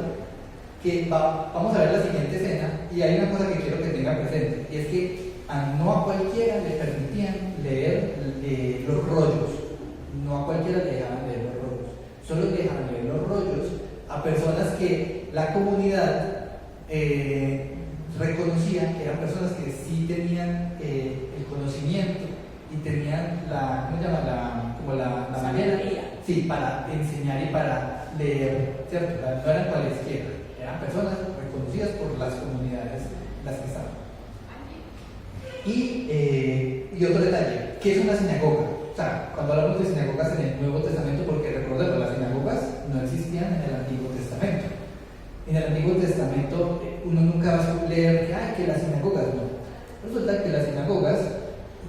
que vamos a ver la siguiente escena, y hay una cosa que quiero que tenga presente, y es que no a cualquiera le permitían leer los rollos. No a cualquiera le dejaban leer los rollos. Solo le dejaban leer los rollos a personas que la comunidad reconocía que eran personas que sí tenían el conocimiento y tenían la manera, sí, para enseñar y para leer, ¿cierto? No eran cualesquiera, eran personas reconocidas por las comunidades en las que estaban. Y otro detalle: ¿qué es una sinagoga? O sea, cuando hablamos de sinagogas en el Nuevo Testamento, porque recordemos, las sinagogas no existían en el Antiguo Testamento. En el Antiguo Testamento uno nunca va a leer que las sinagogas no. Resulta que las sinagogas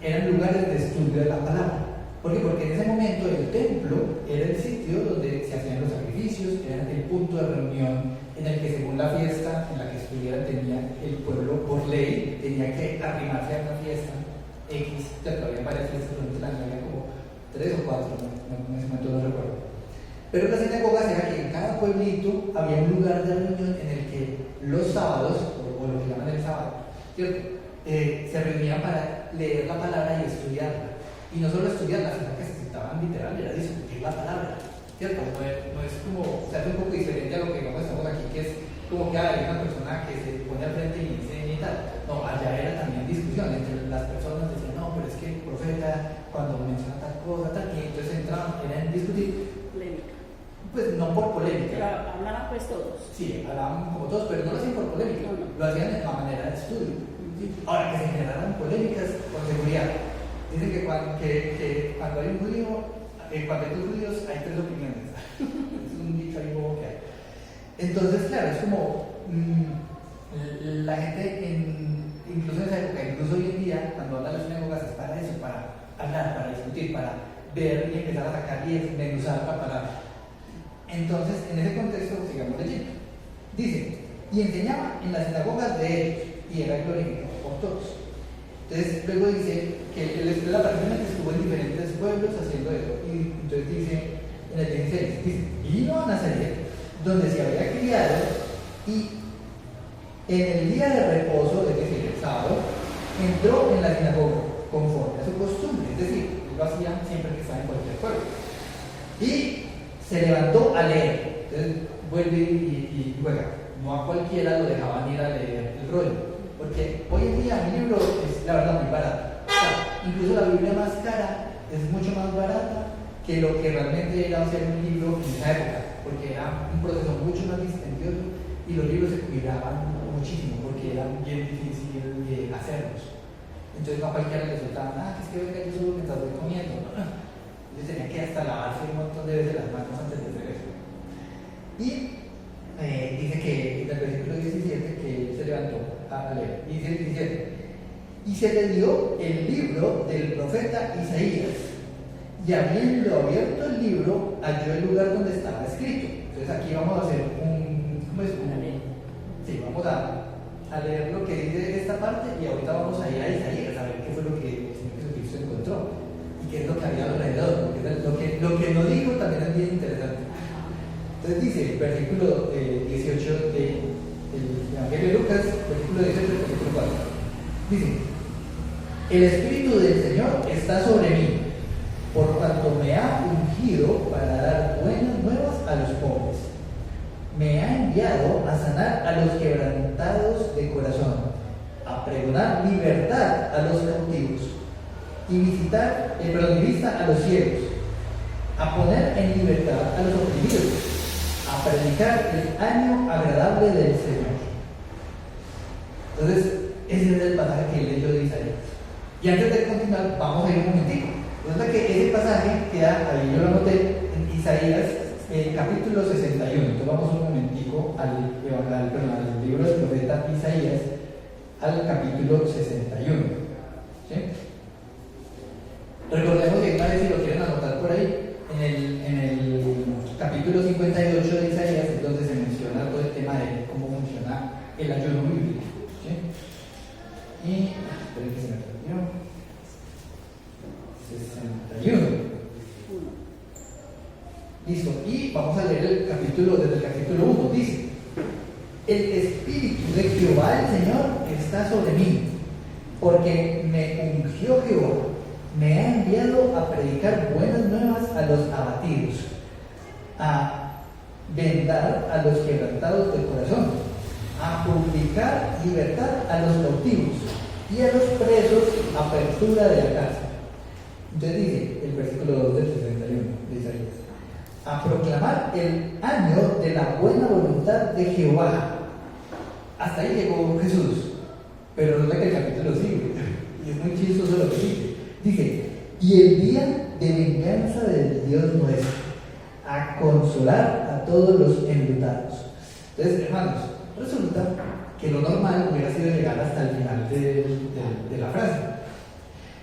eran lugares de estudio de la palabra. ¿Por qué? Porque en ese momento el templo era el sitio donde se hacían los sacrificios, era el punto de reunión en el que, según la fiesta en la que estuviera, tenía el pueblo por ley, tenía que arrimarse a una fiesta X. Ya todavía varias fiestas durante el año, había como 3 o 4, en ese momento no recuerdo. Pero las sinagogas era que en cada pueblito había un lugar de reunión en el que los sábados, o lo que llaman el sábado, ¿cierto? Se reunían para leer la palabra y estudiarla. Y no solo estudiarla, sino que se sentaban literal, era discutir la palabra, ¿cierto? No es como, o sea, es un poco diferente a lo que digamos estamos aquí, que es como que hay una persona que se pone al frente y enseña y tal. No, allá era también discusión entre las personas, decían: no, pero es que el profeta cuando menciona tal cosa, tal, y entonces entraban, eran discutir. Polémica. Pues no por polémica. Pero hablaban pues todos. Sí, hablaban como todos, pero no lo hacían por polémica, No. lo hacían a manera de estudio. Ahora, que se generaran polémicas con seguridad. Dicen que cuando hay un judío, cuando hay 2 judíos, hay 3 opiniones. Es un dicho ahí bobo que hay. Entonces, claro, es como la gente, incluso en esa época, incluso hoy en día, cuando hablan las sinagogas, es para eso, para hablar, para discutir, para ver y empezar a sacar y desmenuzar la palabra. Entonces, en ese contexto, sigamos leyendo. Dice: y enseñaba en las sinagogas de ellos, y era glorificado por todos. Entonces, luego dice que la persona que estuvo en diferentes pueblos haciendo eso. Y entonces dice, en el 16, dice: vino a Nazaret, donde se había criado, y en el día de reposo, es decir, el sábado, entró en la sinagoga conforme a su costumbre. Es decir, lo hacía siempre que estaba en cualquier pueblo. Y se levantó a leer. Entonces vuelve y juega. No a cualquiera lo dejaban ir a leer el rollo. Porque hoy en día mi libro es, la verdad, muy barato. O sea, incluso la Biblia más cara es mucho más barata que lo que realmente era hacer un libro en esa época. Porque era un proceso mucho más dispendioso y los libros se cuidaban muchísimo porque era bien difícil hacerlos. Entonces no a cualquiera le soltaban: que es que venga yo solo mientras voy comiendo. Yo tenía que hasta lavarse un montón de veces las manos antes de hacer eso. Y dice que en el versículo 17 que él se levantó a leer. Y dice el 17: y se le dio el libro del profeta Isaías, y habiendo abierto el libro, halló el lugar donde estaba escrito. Entonces aquí vamos a hacer Sí, vamos a leer lo que dice esta parte y ahorita vamos a ir a Isaías a ver qué fue lo que el Señor Jesucristo encontró y qué es lo que había alrededor, porque lo que no dijo también es bien interesante. Entonces dice, versículo 18 del Evangelio de Lucas, versículo 18 del capítulo 4. Dice, el Espíritu del Señor está sobre mí, por cuanto me ha ungido para dar buenas nuevas a los pobres. Me ha enviado a sanar a los quebrantados de corazón, a pregonar libertad a los cautivos y vista a los ciegos, a poner en libertad a los oprimidos, a predicar el año agradable del Señor. Entonces, ese es el pasaje que leyó de Isaías. Y antes de continuar, vamos a ir un momentico. Resulta que ese pasaje queda, ahí yo lo anoté, en Isaías, capítulo 61. Entonces vamos un momentico al libro del profeta Isaías, al capítulo 61. ¿Sí? Recordemos que una vez, si lo quieren anotar por ahí, en el capítulo 58 de Isaías es donde se menciona todo el tema de cómo funciona el ayuno bíblico. ¿Sí? Y, esperen que se me perdió. 61. Listo. Y vamos a leer el capítulo, desde el capítulo 1. Dice: el Espíritu de Jehová el Señor está sobre mí, porque me ungió Jehová, me ha enviado a predicar buenas nuevas a los abatidos, a vendar a los quebrantados de corazón, a publicar libertad a los cautivos y a los presos apertura de la cárcel. Entonces dice el versículo 2 del 61 de Isaías: a proclamar el año de la buena voluntad de Jehová. Hasta ahí llegó Jesús, pero resulta que el capítulo sigue y es muy chistoso lo que dice. Dice: y el día de venganza del Dios nuestro, a consolar a todos los enlutados. Entonces, hermanos, resulta que lo normal hubiera sido llegar hasta el final de la frase,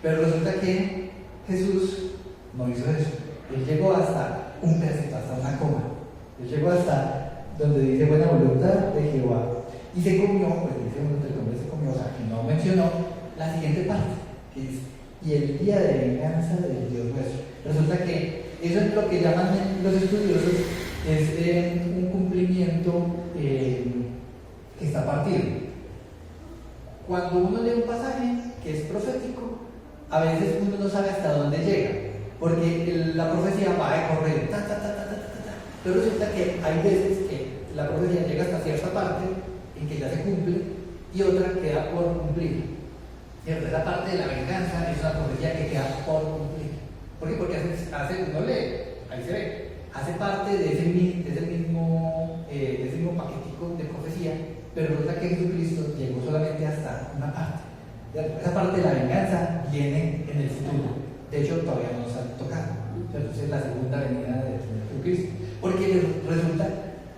pero resulta que Jesús no hizo eso. Él llegó hasta un pedacito, hasta una coma. Él llegó hasta donde dice buena voluntad de Jehová. Y se comió, pues dice uno que el hombre se comió, o sea, que no mencionó la siguiente parte, que dice: y el día de venganza del Dios nuestro. Resulta que eso es lo que llaman los estudiosos, es un cumplimiento que está partido. Cuando uno lee un pasaje que es profético, a veces uno no sabe hasta dónde llega, porque la profecía va de correr, pero resulta que hay veces que la profecía llega hasta cierta parte en que ya se cumple y otra queda por cumplir. ¿Cierto? Esa parte de la venganza es una profecía que queda por cumplir. ¿Por qué? Porque uno lee, ahí se ve, hace parte de ese mismo paquetico de profecía, pero resulta que Jesucristo llegó solamente hasta una parte. Esa parte de la venganza viene en el futuro. De hecho, todavía no se ha tocado. Entonces, es la segunda venida de Jesucristo. Porque resulta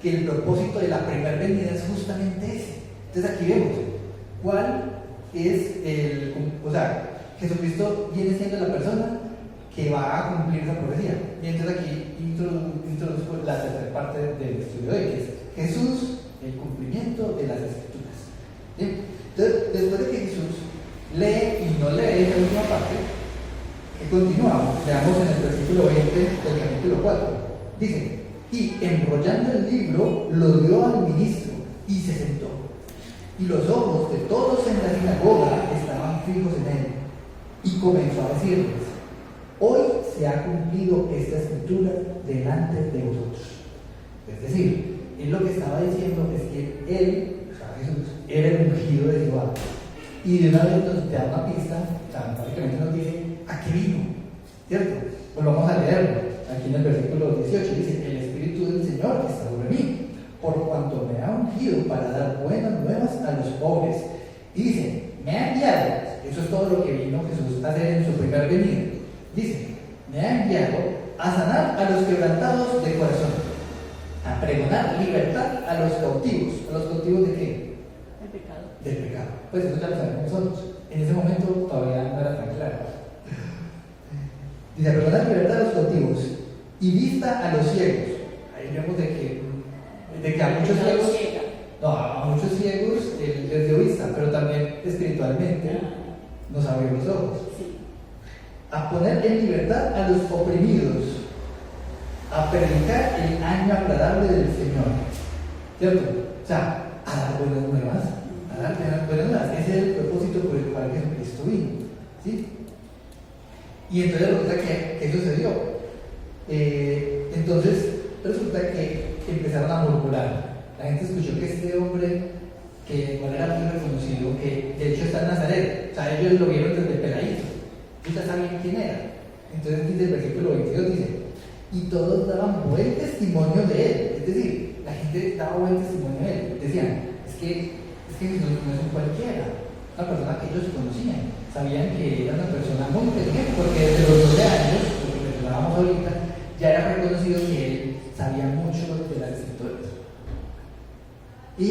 que el propósito de la primera venida es justamente ese. Entonces, aquí vemos cuál es Jesucristo viene siendo la persona que va a cumplir esa profecía. Y entonces aquí introduzco la tercera parte del estudio de hoy, que es Jesús, el cumplimiento de las Escrituras. ¿Sí? Entonces, después de que Jesús lee y no lee esa última parte, que continuamos, veamos en el versículo 20 del capítulo 4. Dice: y enrollando el libro, lo dio al ministro y se sentó. Y los ojos de todos en la sinagoga estaban fijos en él. Y comenzó a decirles: hoy se ha cumplido esta escritura delante de vosotros. Es decir, él lo que estaba diciendo es que él, o sea, Jesús, era el ungido de Jehová. Y de una vez nos da una pista, o sea, básicamente nos dice a qué vino, ¿cierto? Pues vamos a leerlo. Aquí en el versículo 18 dice: el Espíritu del Señor está sobre mí, por cuanto me ha ungido para dar buenas nuevas a los pobres. Y dice: me ha enviado, eso es todo lo que vino Jesús a hacer en su primer venida. Dice: me ha enviado a sanar a los quebrantados de corazón, a pregonar libertad a los cautivos. ¿A los cautivos de qué? El pecado. Del pecado. Pues eso ya lo sabemos nosotros. En ese momento todavía no era tan claro. Dice: a pregonar libertad a los cautivos y vista a los ciegos. Ahí vemos de que a muchos ciegos, no, a muchos espiritualmente, nos abrió los ojos. Sí. A poner en libertad a los oprimidos, a predicar el año agradable del Señor, ¿cierto? O sea, a dar buenas nuevas, ese es el propósito por el cual Jesucristo vino, ¿sí? Y entonces resulta que, ¿qué sucedió? Entonces resulta que empezaron a murmurar. La gente escuchó que este hombre, que no era muy reconocido, que de hecho está en Nazaret, o sea, ellos lo vieron desde peladito, ellos ya sabían quién era. Entonces dice el versículo 22, dice, y todos daban buen testimonio de él, es decir, la gente daba buen testimonio de él, decían, es que Jesús no es un cualquiera, una persona que ellos conocían, sabían que era una persona muy inteligente, porque desde los 12 años, lo que mencionábamos ahorita, ya era reconocido que él sabía mucho de las escrituras. Y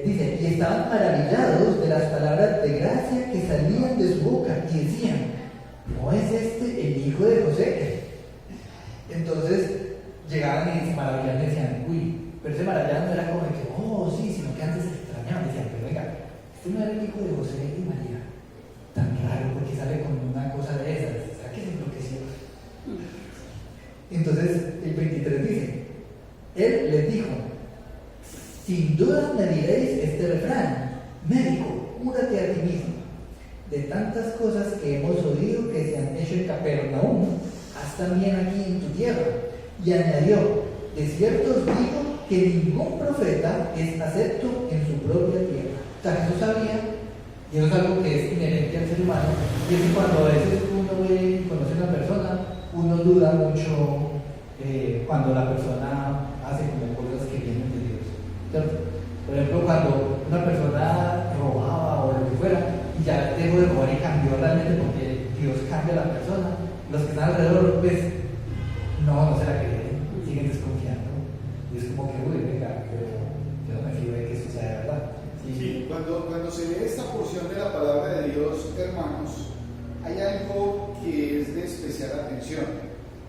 dice, y estaban maravillados de las palabras de gracia que salían de su boca, y decían, ¿no es este el hijo de José? Entonces llegaban y se maravillaban y decían, uy, pero ese maravillado no era como de que, oh, sí, sino que antes se extrañaban, decían, pero venga, este no era el hijo de José y María, tan raro, porque sale con una cosa de esas, ¿será que se enloqueció? Entonces el 23 dice, él les dijo, sin duda me diréis este refrán, médico, cúrate a ti mismo. De tantas cosas que hemos oído que se han hecho en Capernaum, haz también aquí en tu tierra. Y añadió, de cierto os digo que ningún profeta es acepto en su propia tierra. O sea, Jesús sabía, y eso es algo que es inherente al ser humano, y es que cuando a veces uno ve y conoce a una persona, uno duda mucho cuando la persona hace como cosas que vienen de Dios, ¿cierto? Por ejemplo, cuando una persona robaba o lo que fuera, y ya dejó de robar y cambió realmente porque Dios cambia a la persona, los que están alrededor, pues, no se la creen, siguen desconfiando. Y es como que, uy, venga, pero yo no me fío de que esto sea de verdad. Sí, cuando se lee esta porción de la palabra de Dios, hermanos, hay algo que es de especial atención,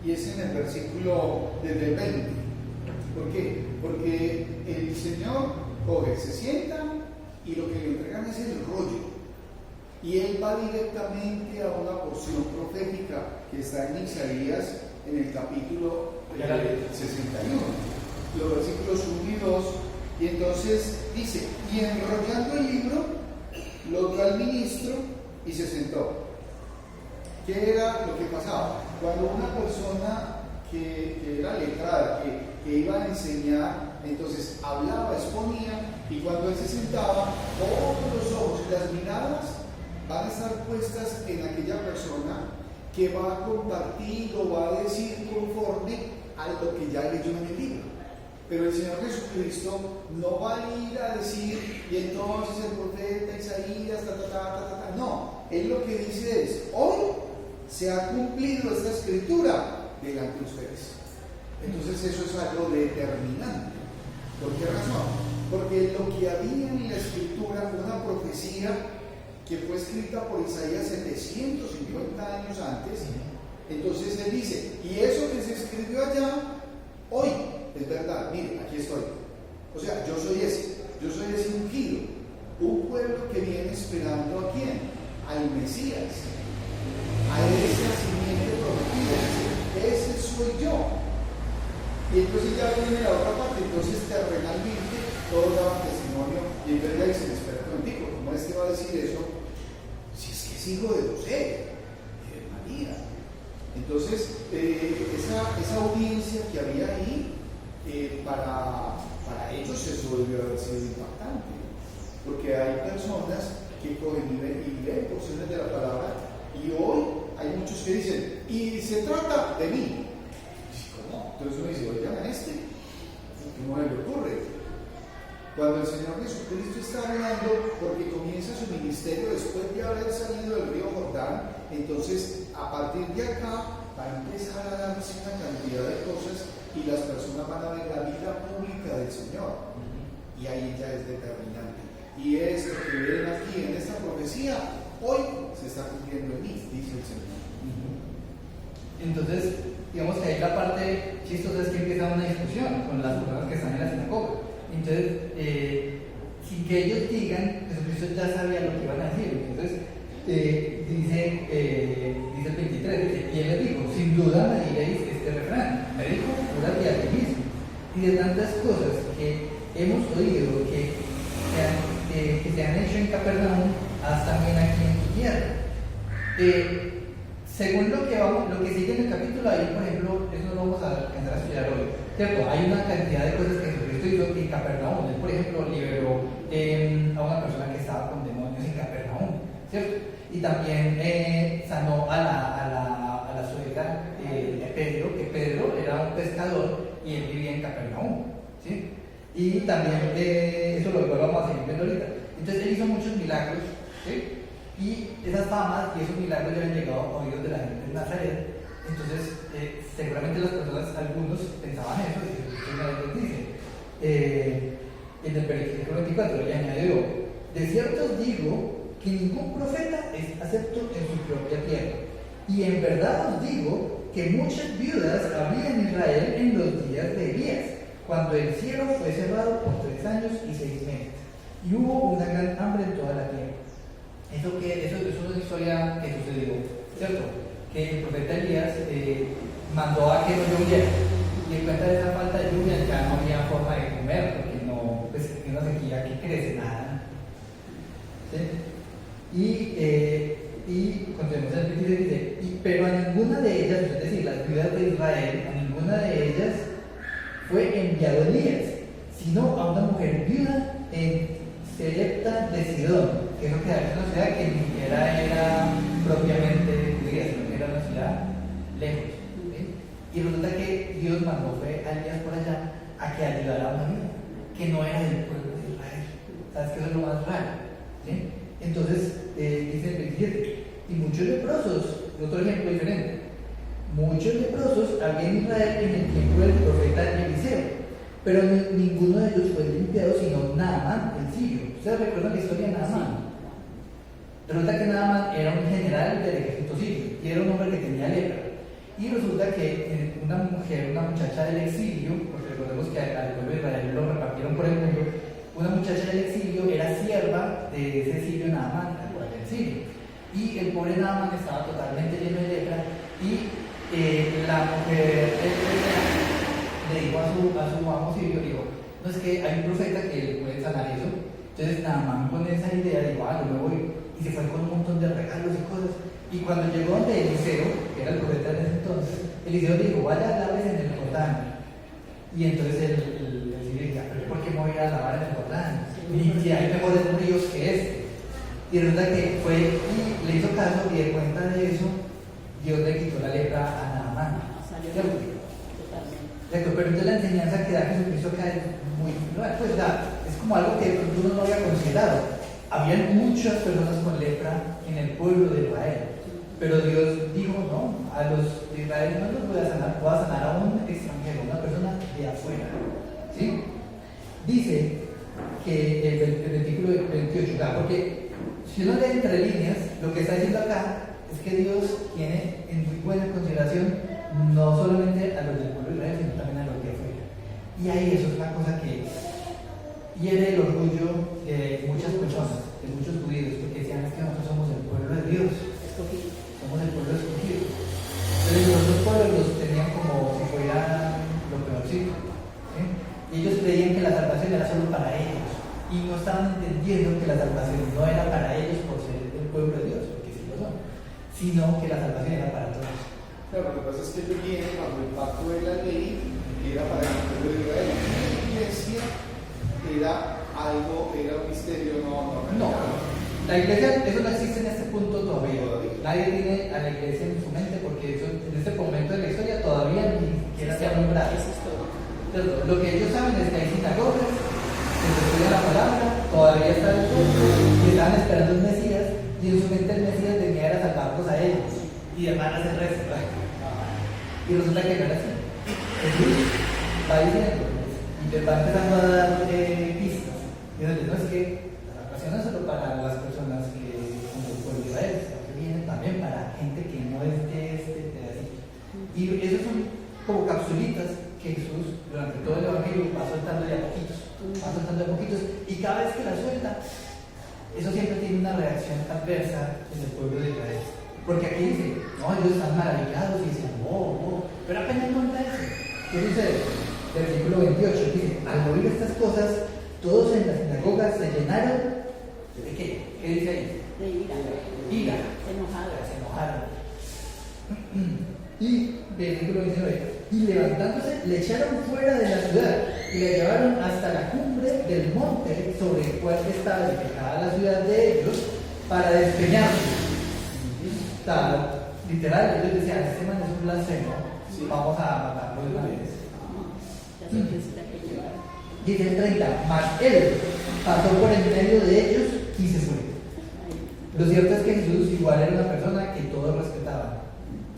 y es en el versículo desde el 20. ¿Por qué? Porque el Señor coge, se sienta y lo que le entregan es el rollo. Y él va directamente a una porción profética que está en Isaías, en el capítulo 61, los versículos 1 y 2. Y entonces dice, y enrollando el libro, lo dio al ministro y se sentó. ¿Qué era lo que pasaba? Cuando una persona que era letrada, que iba a enseñar, entonces hablaba, exponía, y cuando él se sentaba, todos los ojos y las miradas van a estar puestas en aquella persona que va a compartir o va a decir conforme a lo que ya leyó en el libro. Pero el Señor Jesucristo no va a ir a decir, y entonces el profeta Isaías, no, él lo que dice es, hoy se ha cumplido esta escritura delante de ustedes. Entonces eso es algo determinante. ¿Por qué razón? Porque lo que había en la escritura, una profecía que fue escrita por Isaías 750 años antes, entonces él dice, y eso que se escribió allá, hoy es verdad, mire, aquí estoy. O sea, yo soy ese ungido, un pueblo que viene esperando ¿a quién? Al Mesías, a esa simiente prometida, ese soy yo. Y entonces ya viene la otra parte, entonces terrenalmente todos daban testimonio, y entonces ya dicen, espera un momentico, ¿cómo es que va a decir eso? Si es que es hijo de José y de María. Entonces, esa audiencia que había ahí, para ellos eso debió haber sido impactante, porque hay personas que cogen y leen porciones de la palabra, y hoy hay muchos que dicen, y se trata de mí. ¿Cómo? Entonces uno dice, oigan a este, ¿cómo le ocurre? Cuando el Señor Jesucristo está hablando, porque comienza su ministerio después de haber salido del río Jordán, entonces a partir de acá va a empezar a darse una cantidad de cosas y las personas van a ver la vida pública del Señor, y ahí ya es determinante. Y esto que ven aquí en esta profecía, hoy se está cumpliendo en mí, dice el Señor. Entonces, digamos que ahí la parte chistosa es que empieza una discusión con las personas que están en la sinagoga. Entonces, sin que ellos digan, Jesucristo ya sabía lo que iban a decir. Entonces, dice el 23, dice, y él les dijo, sin duda me diréis este refrán, me dijo, cúrate a ti mismo. Y de tantas cosas que hemos oído que se han hecho en Capernaum, haz también aquí en tu tierra. Según lo que sigue en el capítulo, ahí por ejemplo, eso no lo vamos a alcanzar a estudiar hoy, ¿cierto? Hay una cantidad de cosas que Jesucristo hizo en Capernaum. Él, por ejemplo, liberó a una persona que estaba con demonios en Capernaum, ¿cierto? Y también sanó a la suegra de Pedro, que Pedro era un pescador y él vivía en Capernaum, ¿sí? Y también, eso lo vamos a seguir viendo ahorita. Entonces él hizo muchos milagros, ¿sí? Y esas famas y esos milagros ya habían llegado a oídos de la gente de Nazaret. Entonces, seguramente las personas, algunos pensaban eso, y Jesús una vez les dice, en el versículo 24, le añadió, de cierto os digo que ningún profeta es acepto en su propia tierra. Y en verdad os digo que muchas viudas había en Israel en los días de Elías, cuando el cielo fue cerrado por 3 años y 6 meses, y hubo una gran hambre en toda la tierra. Eso es una historia que sucedió, ¿cierto? Que el profeta Elías mandó a que no lloviera, y en cuenta de esa falta de lluvia ya no había forma de comer, porque no, pues en una sequía que crece nada, ¿sí? Y continuemos en el 26, dice, pero a ninguna de ellas, es decir, las viudas de Israel, a ninguna de ellas fue enviado Elías, sino a una mujer viuda en Serepta de Sidón, que es una ciudad que ni siquiera era propiamente judía, sino que era una ciudad lejos, ¿sí? Y resulta que Dios mandó fue a Elías por allá a que ayudara a una viuda que no era del pueblo de Israel. ¿Sabes qué? Eso es lo más raro, ¿sí? Entonces, dice el 27, y muchos leprosos, otro ejemplo diferente, muchos leprosos había en Israel en el tiempo del profeta Eliseo, pero ninguno de ellos fue limpiado, sino Naamán, el sirio. ¿Ustedes recuerdan la historia de Naamán? Resulta que Naamán era un general del ejército sirio y era un hombre que tenía lepra. Y resulta que una muchacha del exilio, porque recordemos que al pueblo de Israel lo repartieron por el mundo, una muchacha del exilio era sierva de ese sirio Naamán, del sirio. Y el pobre Naamán estaba totalmente lleno de lepra y la mujer le dijo a su amo sirio, dijo, no, es que hay un profeta que le puede sanar eso. Entonces Naamán con esa idea dijo, yo me voy, y se fue con un montón de regalos y cosas. Y cuando llegó donde Eliseo, que era el profeta en ese entonces, Eliseo dijo, vaya a lavarse en el Jordán. Y entonces el sirio dijo, pero ¿por qué me voy a ir a lavar en el Jordán? Y si hay mejores ríos que este. Y resulta que fue y le hizo caso, y de cuenta de eso, Dios le quitó la lepra a Naamán. ¿Cierto? Pero entonces la enseñanza que da Jesucristo acá es muy, pues es como algo que uno no había considerado. Habían muchas personas con lepra en el pueblo de Israel, pero Dios dijo, no, a los de Israel no los voy a sanar, voy a sanar a un extranjero, una persona de afuera, ¿sí? Dice que el versículo 28, porque si uno lee entre líneas, lo que está diciendo acá es que Dios tiene en muy buena consideración no solamente a los del pueblo de Israel, sino también a los de afuera. Y ahí eso es una cosa que hiere el orgullo de muchas personas, de muchos judíos, porque decían que nosotros somos el pueblo de Dios, somos el pueblo escogido. Entonces los dos pueblos los tenían como si fuera lo peorcito, ¿sí? Y ellos creían que la salvación era solo para ellos, y no estaban entendiendo que la salvación no era para ellos por ser el pueblo de Dios, porque sí lo son, sino que la salvación era para todos. Claro, lo que pasa es que ellos vienen bajo el pacto de la ley, que era para el pueblo de Israel. La iglesia era un misterio, no. La iglesia, eso no existe en este punto todavía. Nadie tiene a la iglesia en su mente, porque eso, en este momento de la historia todavía ni siquiera se ha nombrado. Lo que ellos saben es que hay sinagogas, que se estudia la palabra, todavía está el pueblo, que estaban esperando un Mesías, y en su mente el Mesías venía a salvarlos a ellos y demás el resto. Y resulta que no era así. Jesús va diciendo, y les va empezando a dar pistas. Y entonces, no es que la salvación no es solo para las personas que son del pueblo de Israel, sino que viene también para gente que no es de este pedacito. Y esos son como capsulitas que Jesús durante todo el Evangelio va soltando de a poquitos. va soltando de poquitos, y cada vez que la suelta, eso siempre tiene una reacción adversa en el pueblo de Israel. Porque aquí dice, no, ellos están maravillados y dicen, pero apenas cuenta eso. ¿Qué sucede? Versículo 28 dice, al oír estas cosas, todos en la sinagoga se llenaron ¿de qué? ¿Qué dice ahí? De ira. Ira. Se enojaron. Y versículo 29, y levantándose le echaron fuera de la ciudad y la llevaron hasta la cumbre del monte sobre el cual estaba edificada la ciudad de ellos para despeñarse. Está literal, ellos decían, este man es un blasfemo, vamos a matarlo de una vez. Ya se necesita que llevar. Dice el 30, mas él pasó por en medio de ellos y se fue. Lo cierto es que Jesús igual era una persona que todos respetaban.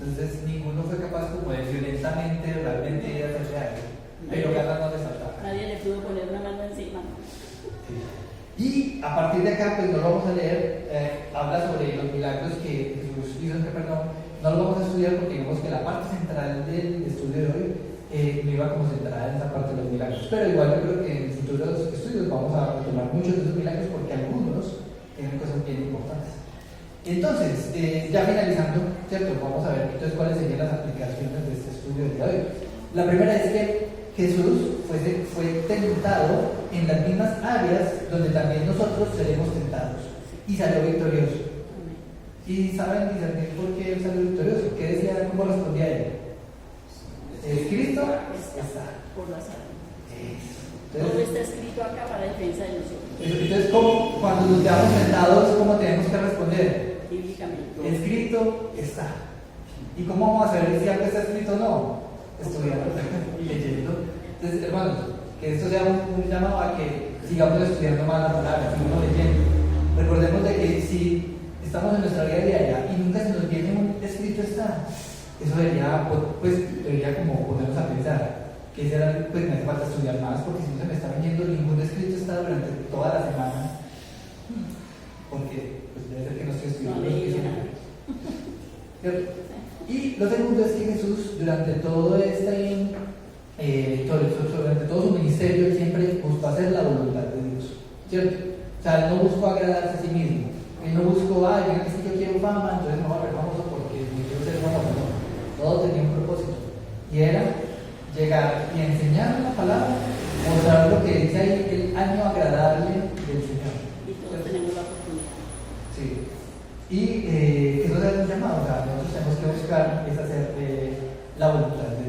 Entonces ninguno fue capaz como de violentamente realmente ir a hacerle algo. Pero ganas no les faltaba. Nadie le pudo poner una mano encima. Y a partir de acá, pues no lo vamos a leer, habla sobre los milagros que Jesús hizo, no lo vamos a estudiar porque digamos que la parte central del estudio de hoy no iba como centrada en esa parte de los milagros. Pero igual yo creo que en futuros estudios vamos a tomar muchos de esos milagros porque algunos tienen cosas bien importantes. Entonces, ya finalizando, ¿cierto? Vamos a ver entonces cuáles serían las aplicaciones de este estudio de hoy. La primera es que Jesús fue tentado en las mismas áreas donde también nosotros seremos tentados y salió victorioso. ¿Y saben discernir por qué él salió victorioso? ¿Qué decía? ¿Cómo respondía él? ¿Escrito? Está. Por la sangre. Entonces, Todo está escrito acá para defensa de nosotros. entonces, cuando nos veamos tentados, ¿cómo tenemos que responder? Bíblicamente. Escrito está. ¿Y cómo vamos a saber si algo está escrito o no? Estudiando y leyendo. Entonces, hermanos, que esto sea un llamado a que sigamos estudiando más la palabra, sigamos leyendo. Recordemos de que si estamos en nuestra vida diaria y nunca se nos viene un escrito está, eso debería como ponernos a pensar que pues me hace falta estudiar más, porque si no se me está viniendo ningún escrito está durante toda la semana, porque pues debe ser que no estoy estudiando. ¿Cierto? Y lo segundo es que Jesús durante todo durante todo su ministerio él siempre buscó hacer la voluntad de Dios, ¿cierto? O sea, él no buscó agradarse a sí mismo, él no buscó, ya que si yo quiero fama, entonces me voy a ver famoso porque me quiero ser famoso, no, todo tenía un propósito, y era llegar y enseñar la palabra, mostrar lo que dice ahí, el año agradable del Señor. Y todos tenemos la oportunidad. Sí. Y eso es un llamado, o sea, nosotros tenemos que buscar es hacer la voluntad de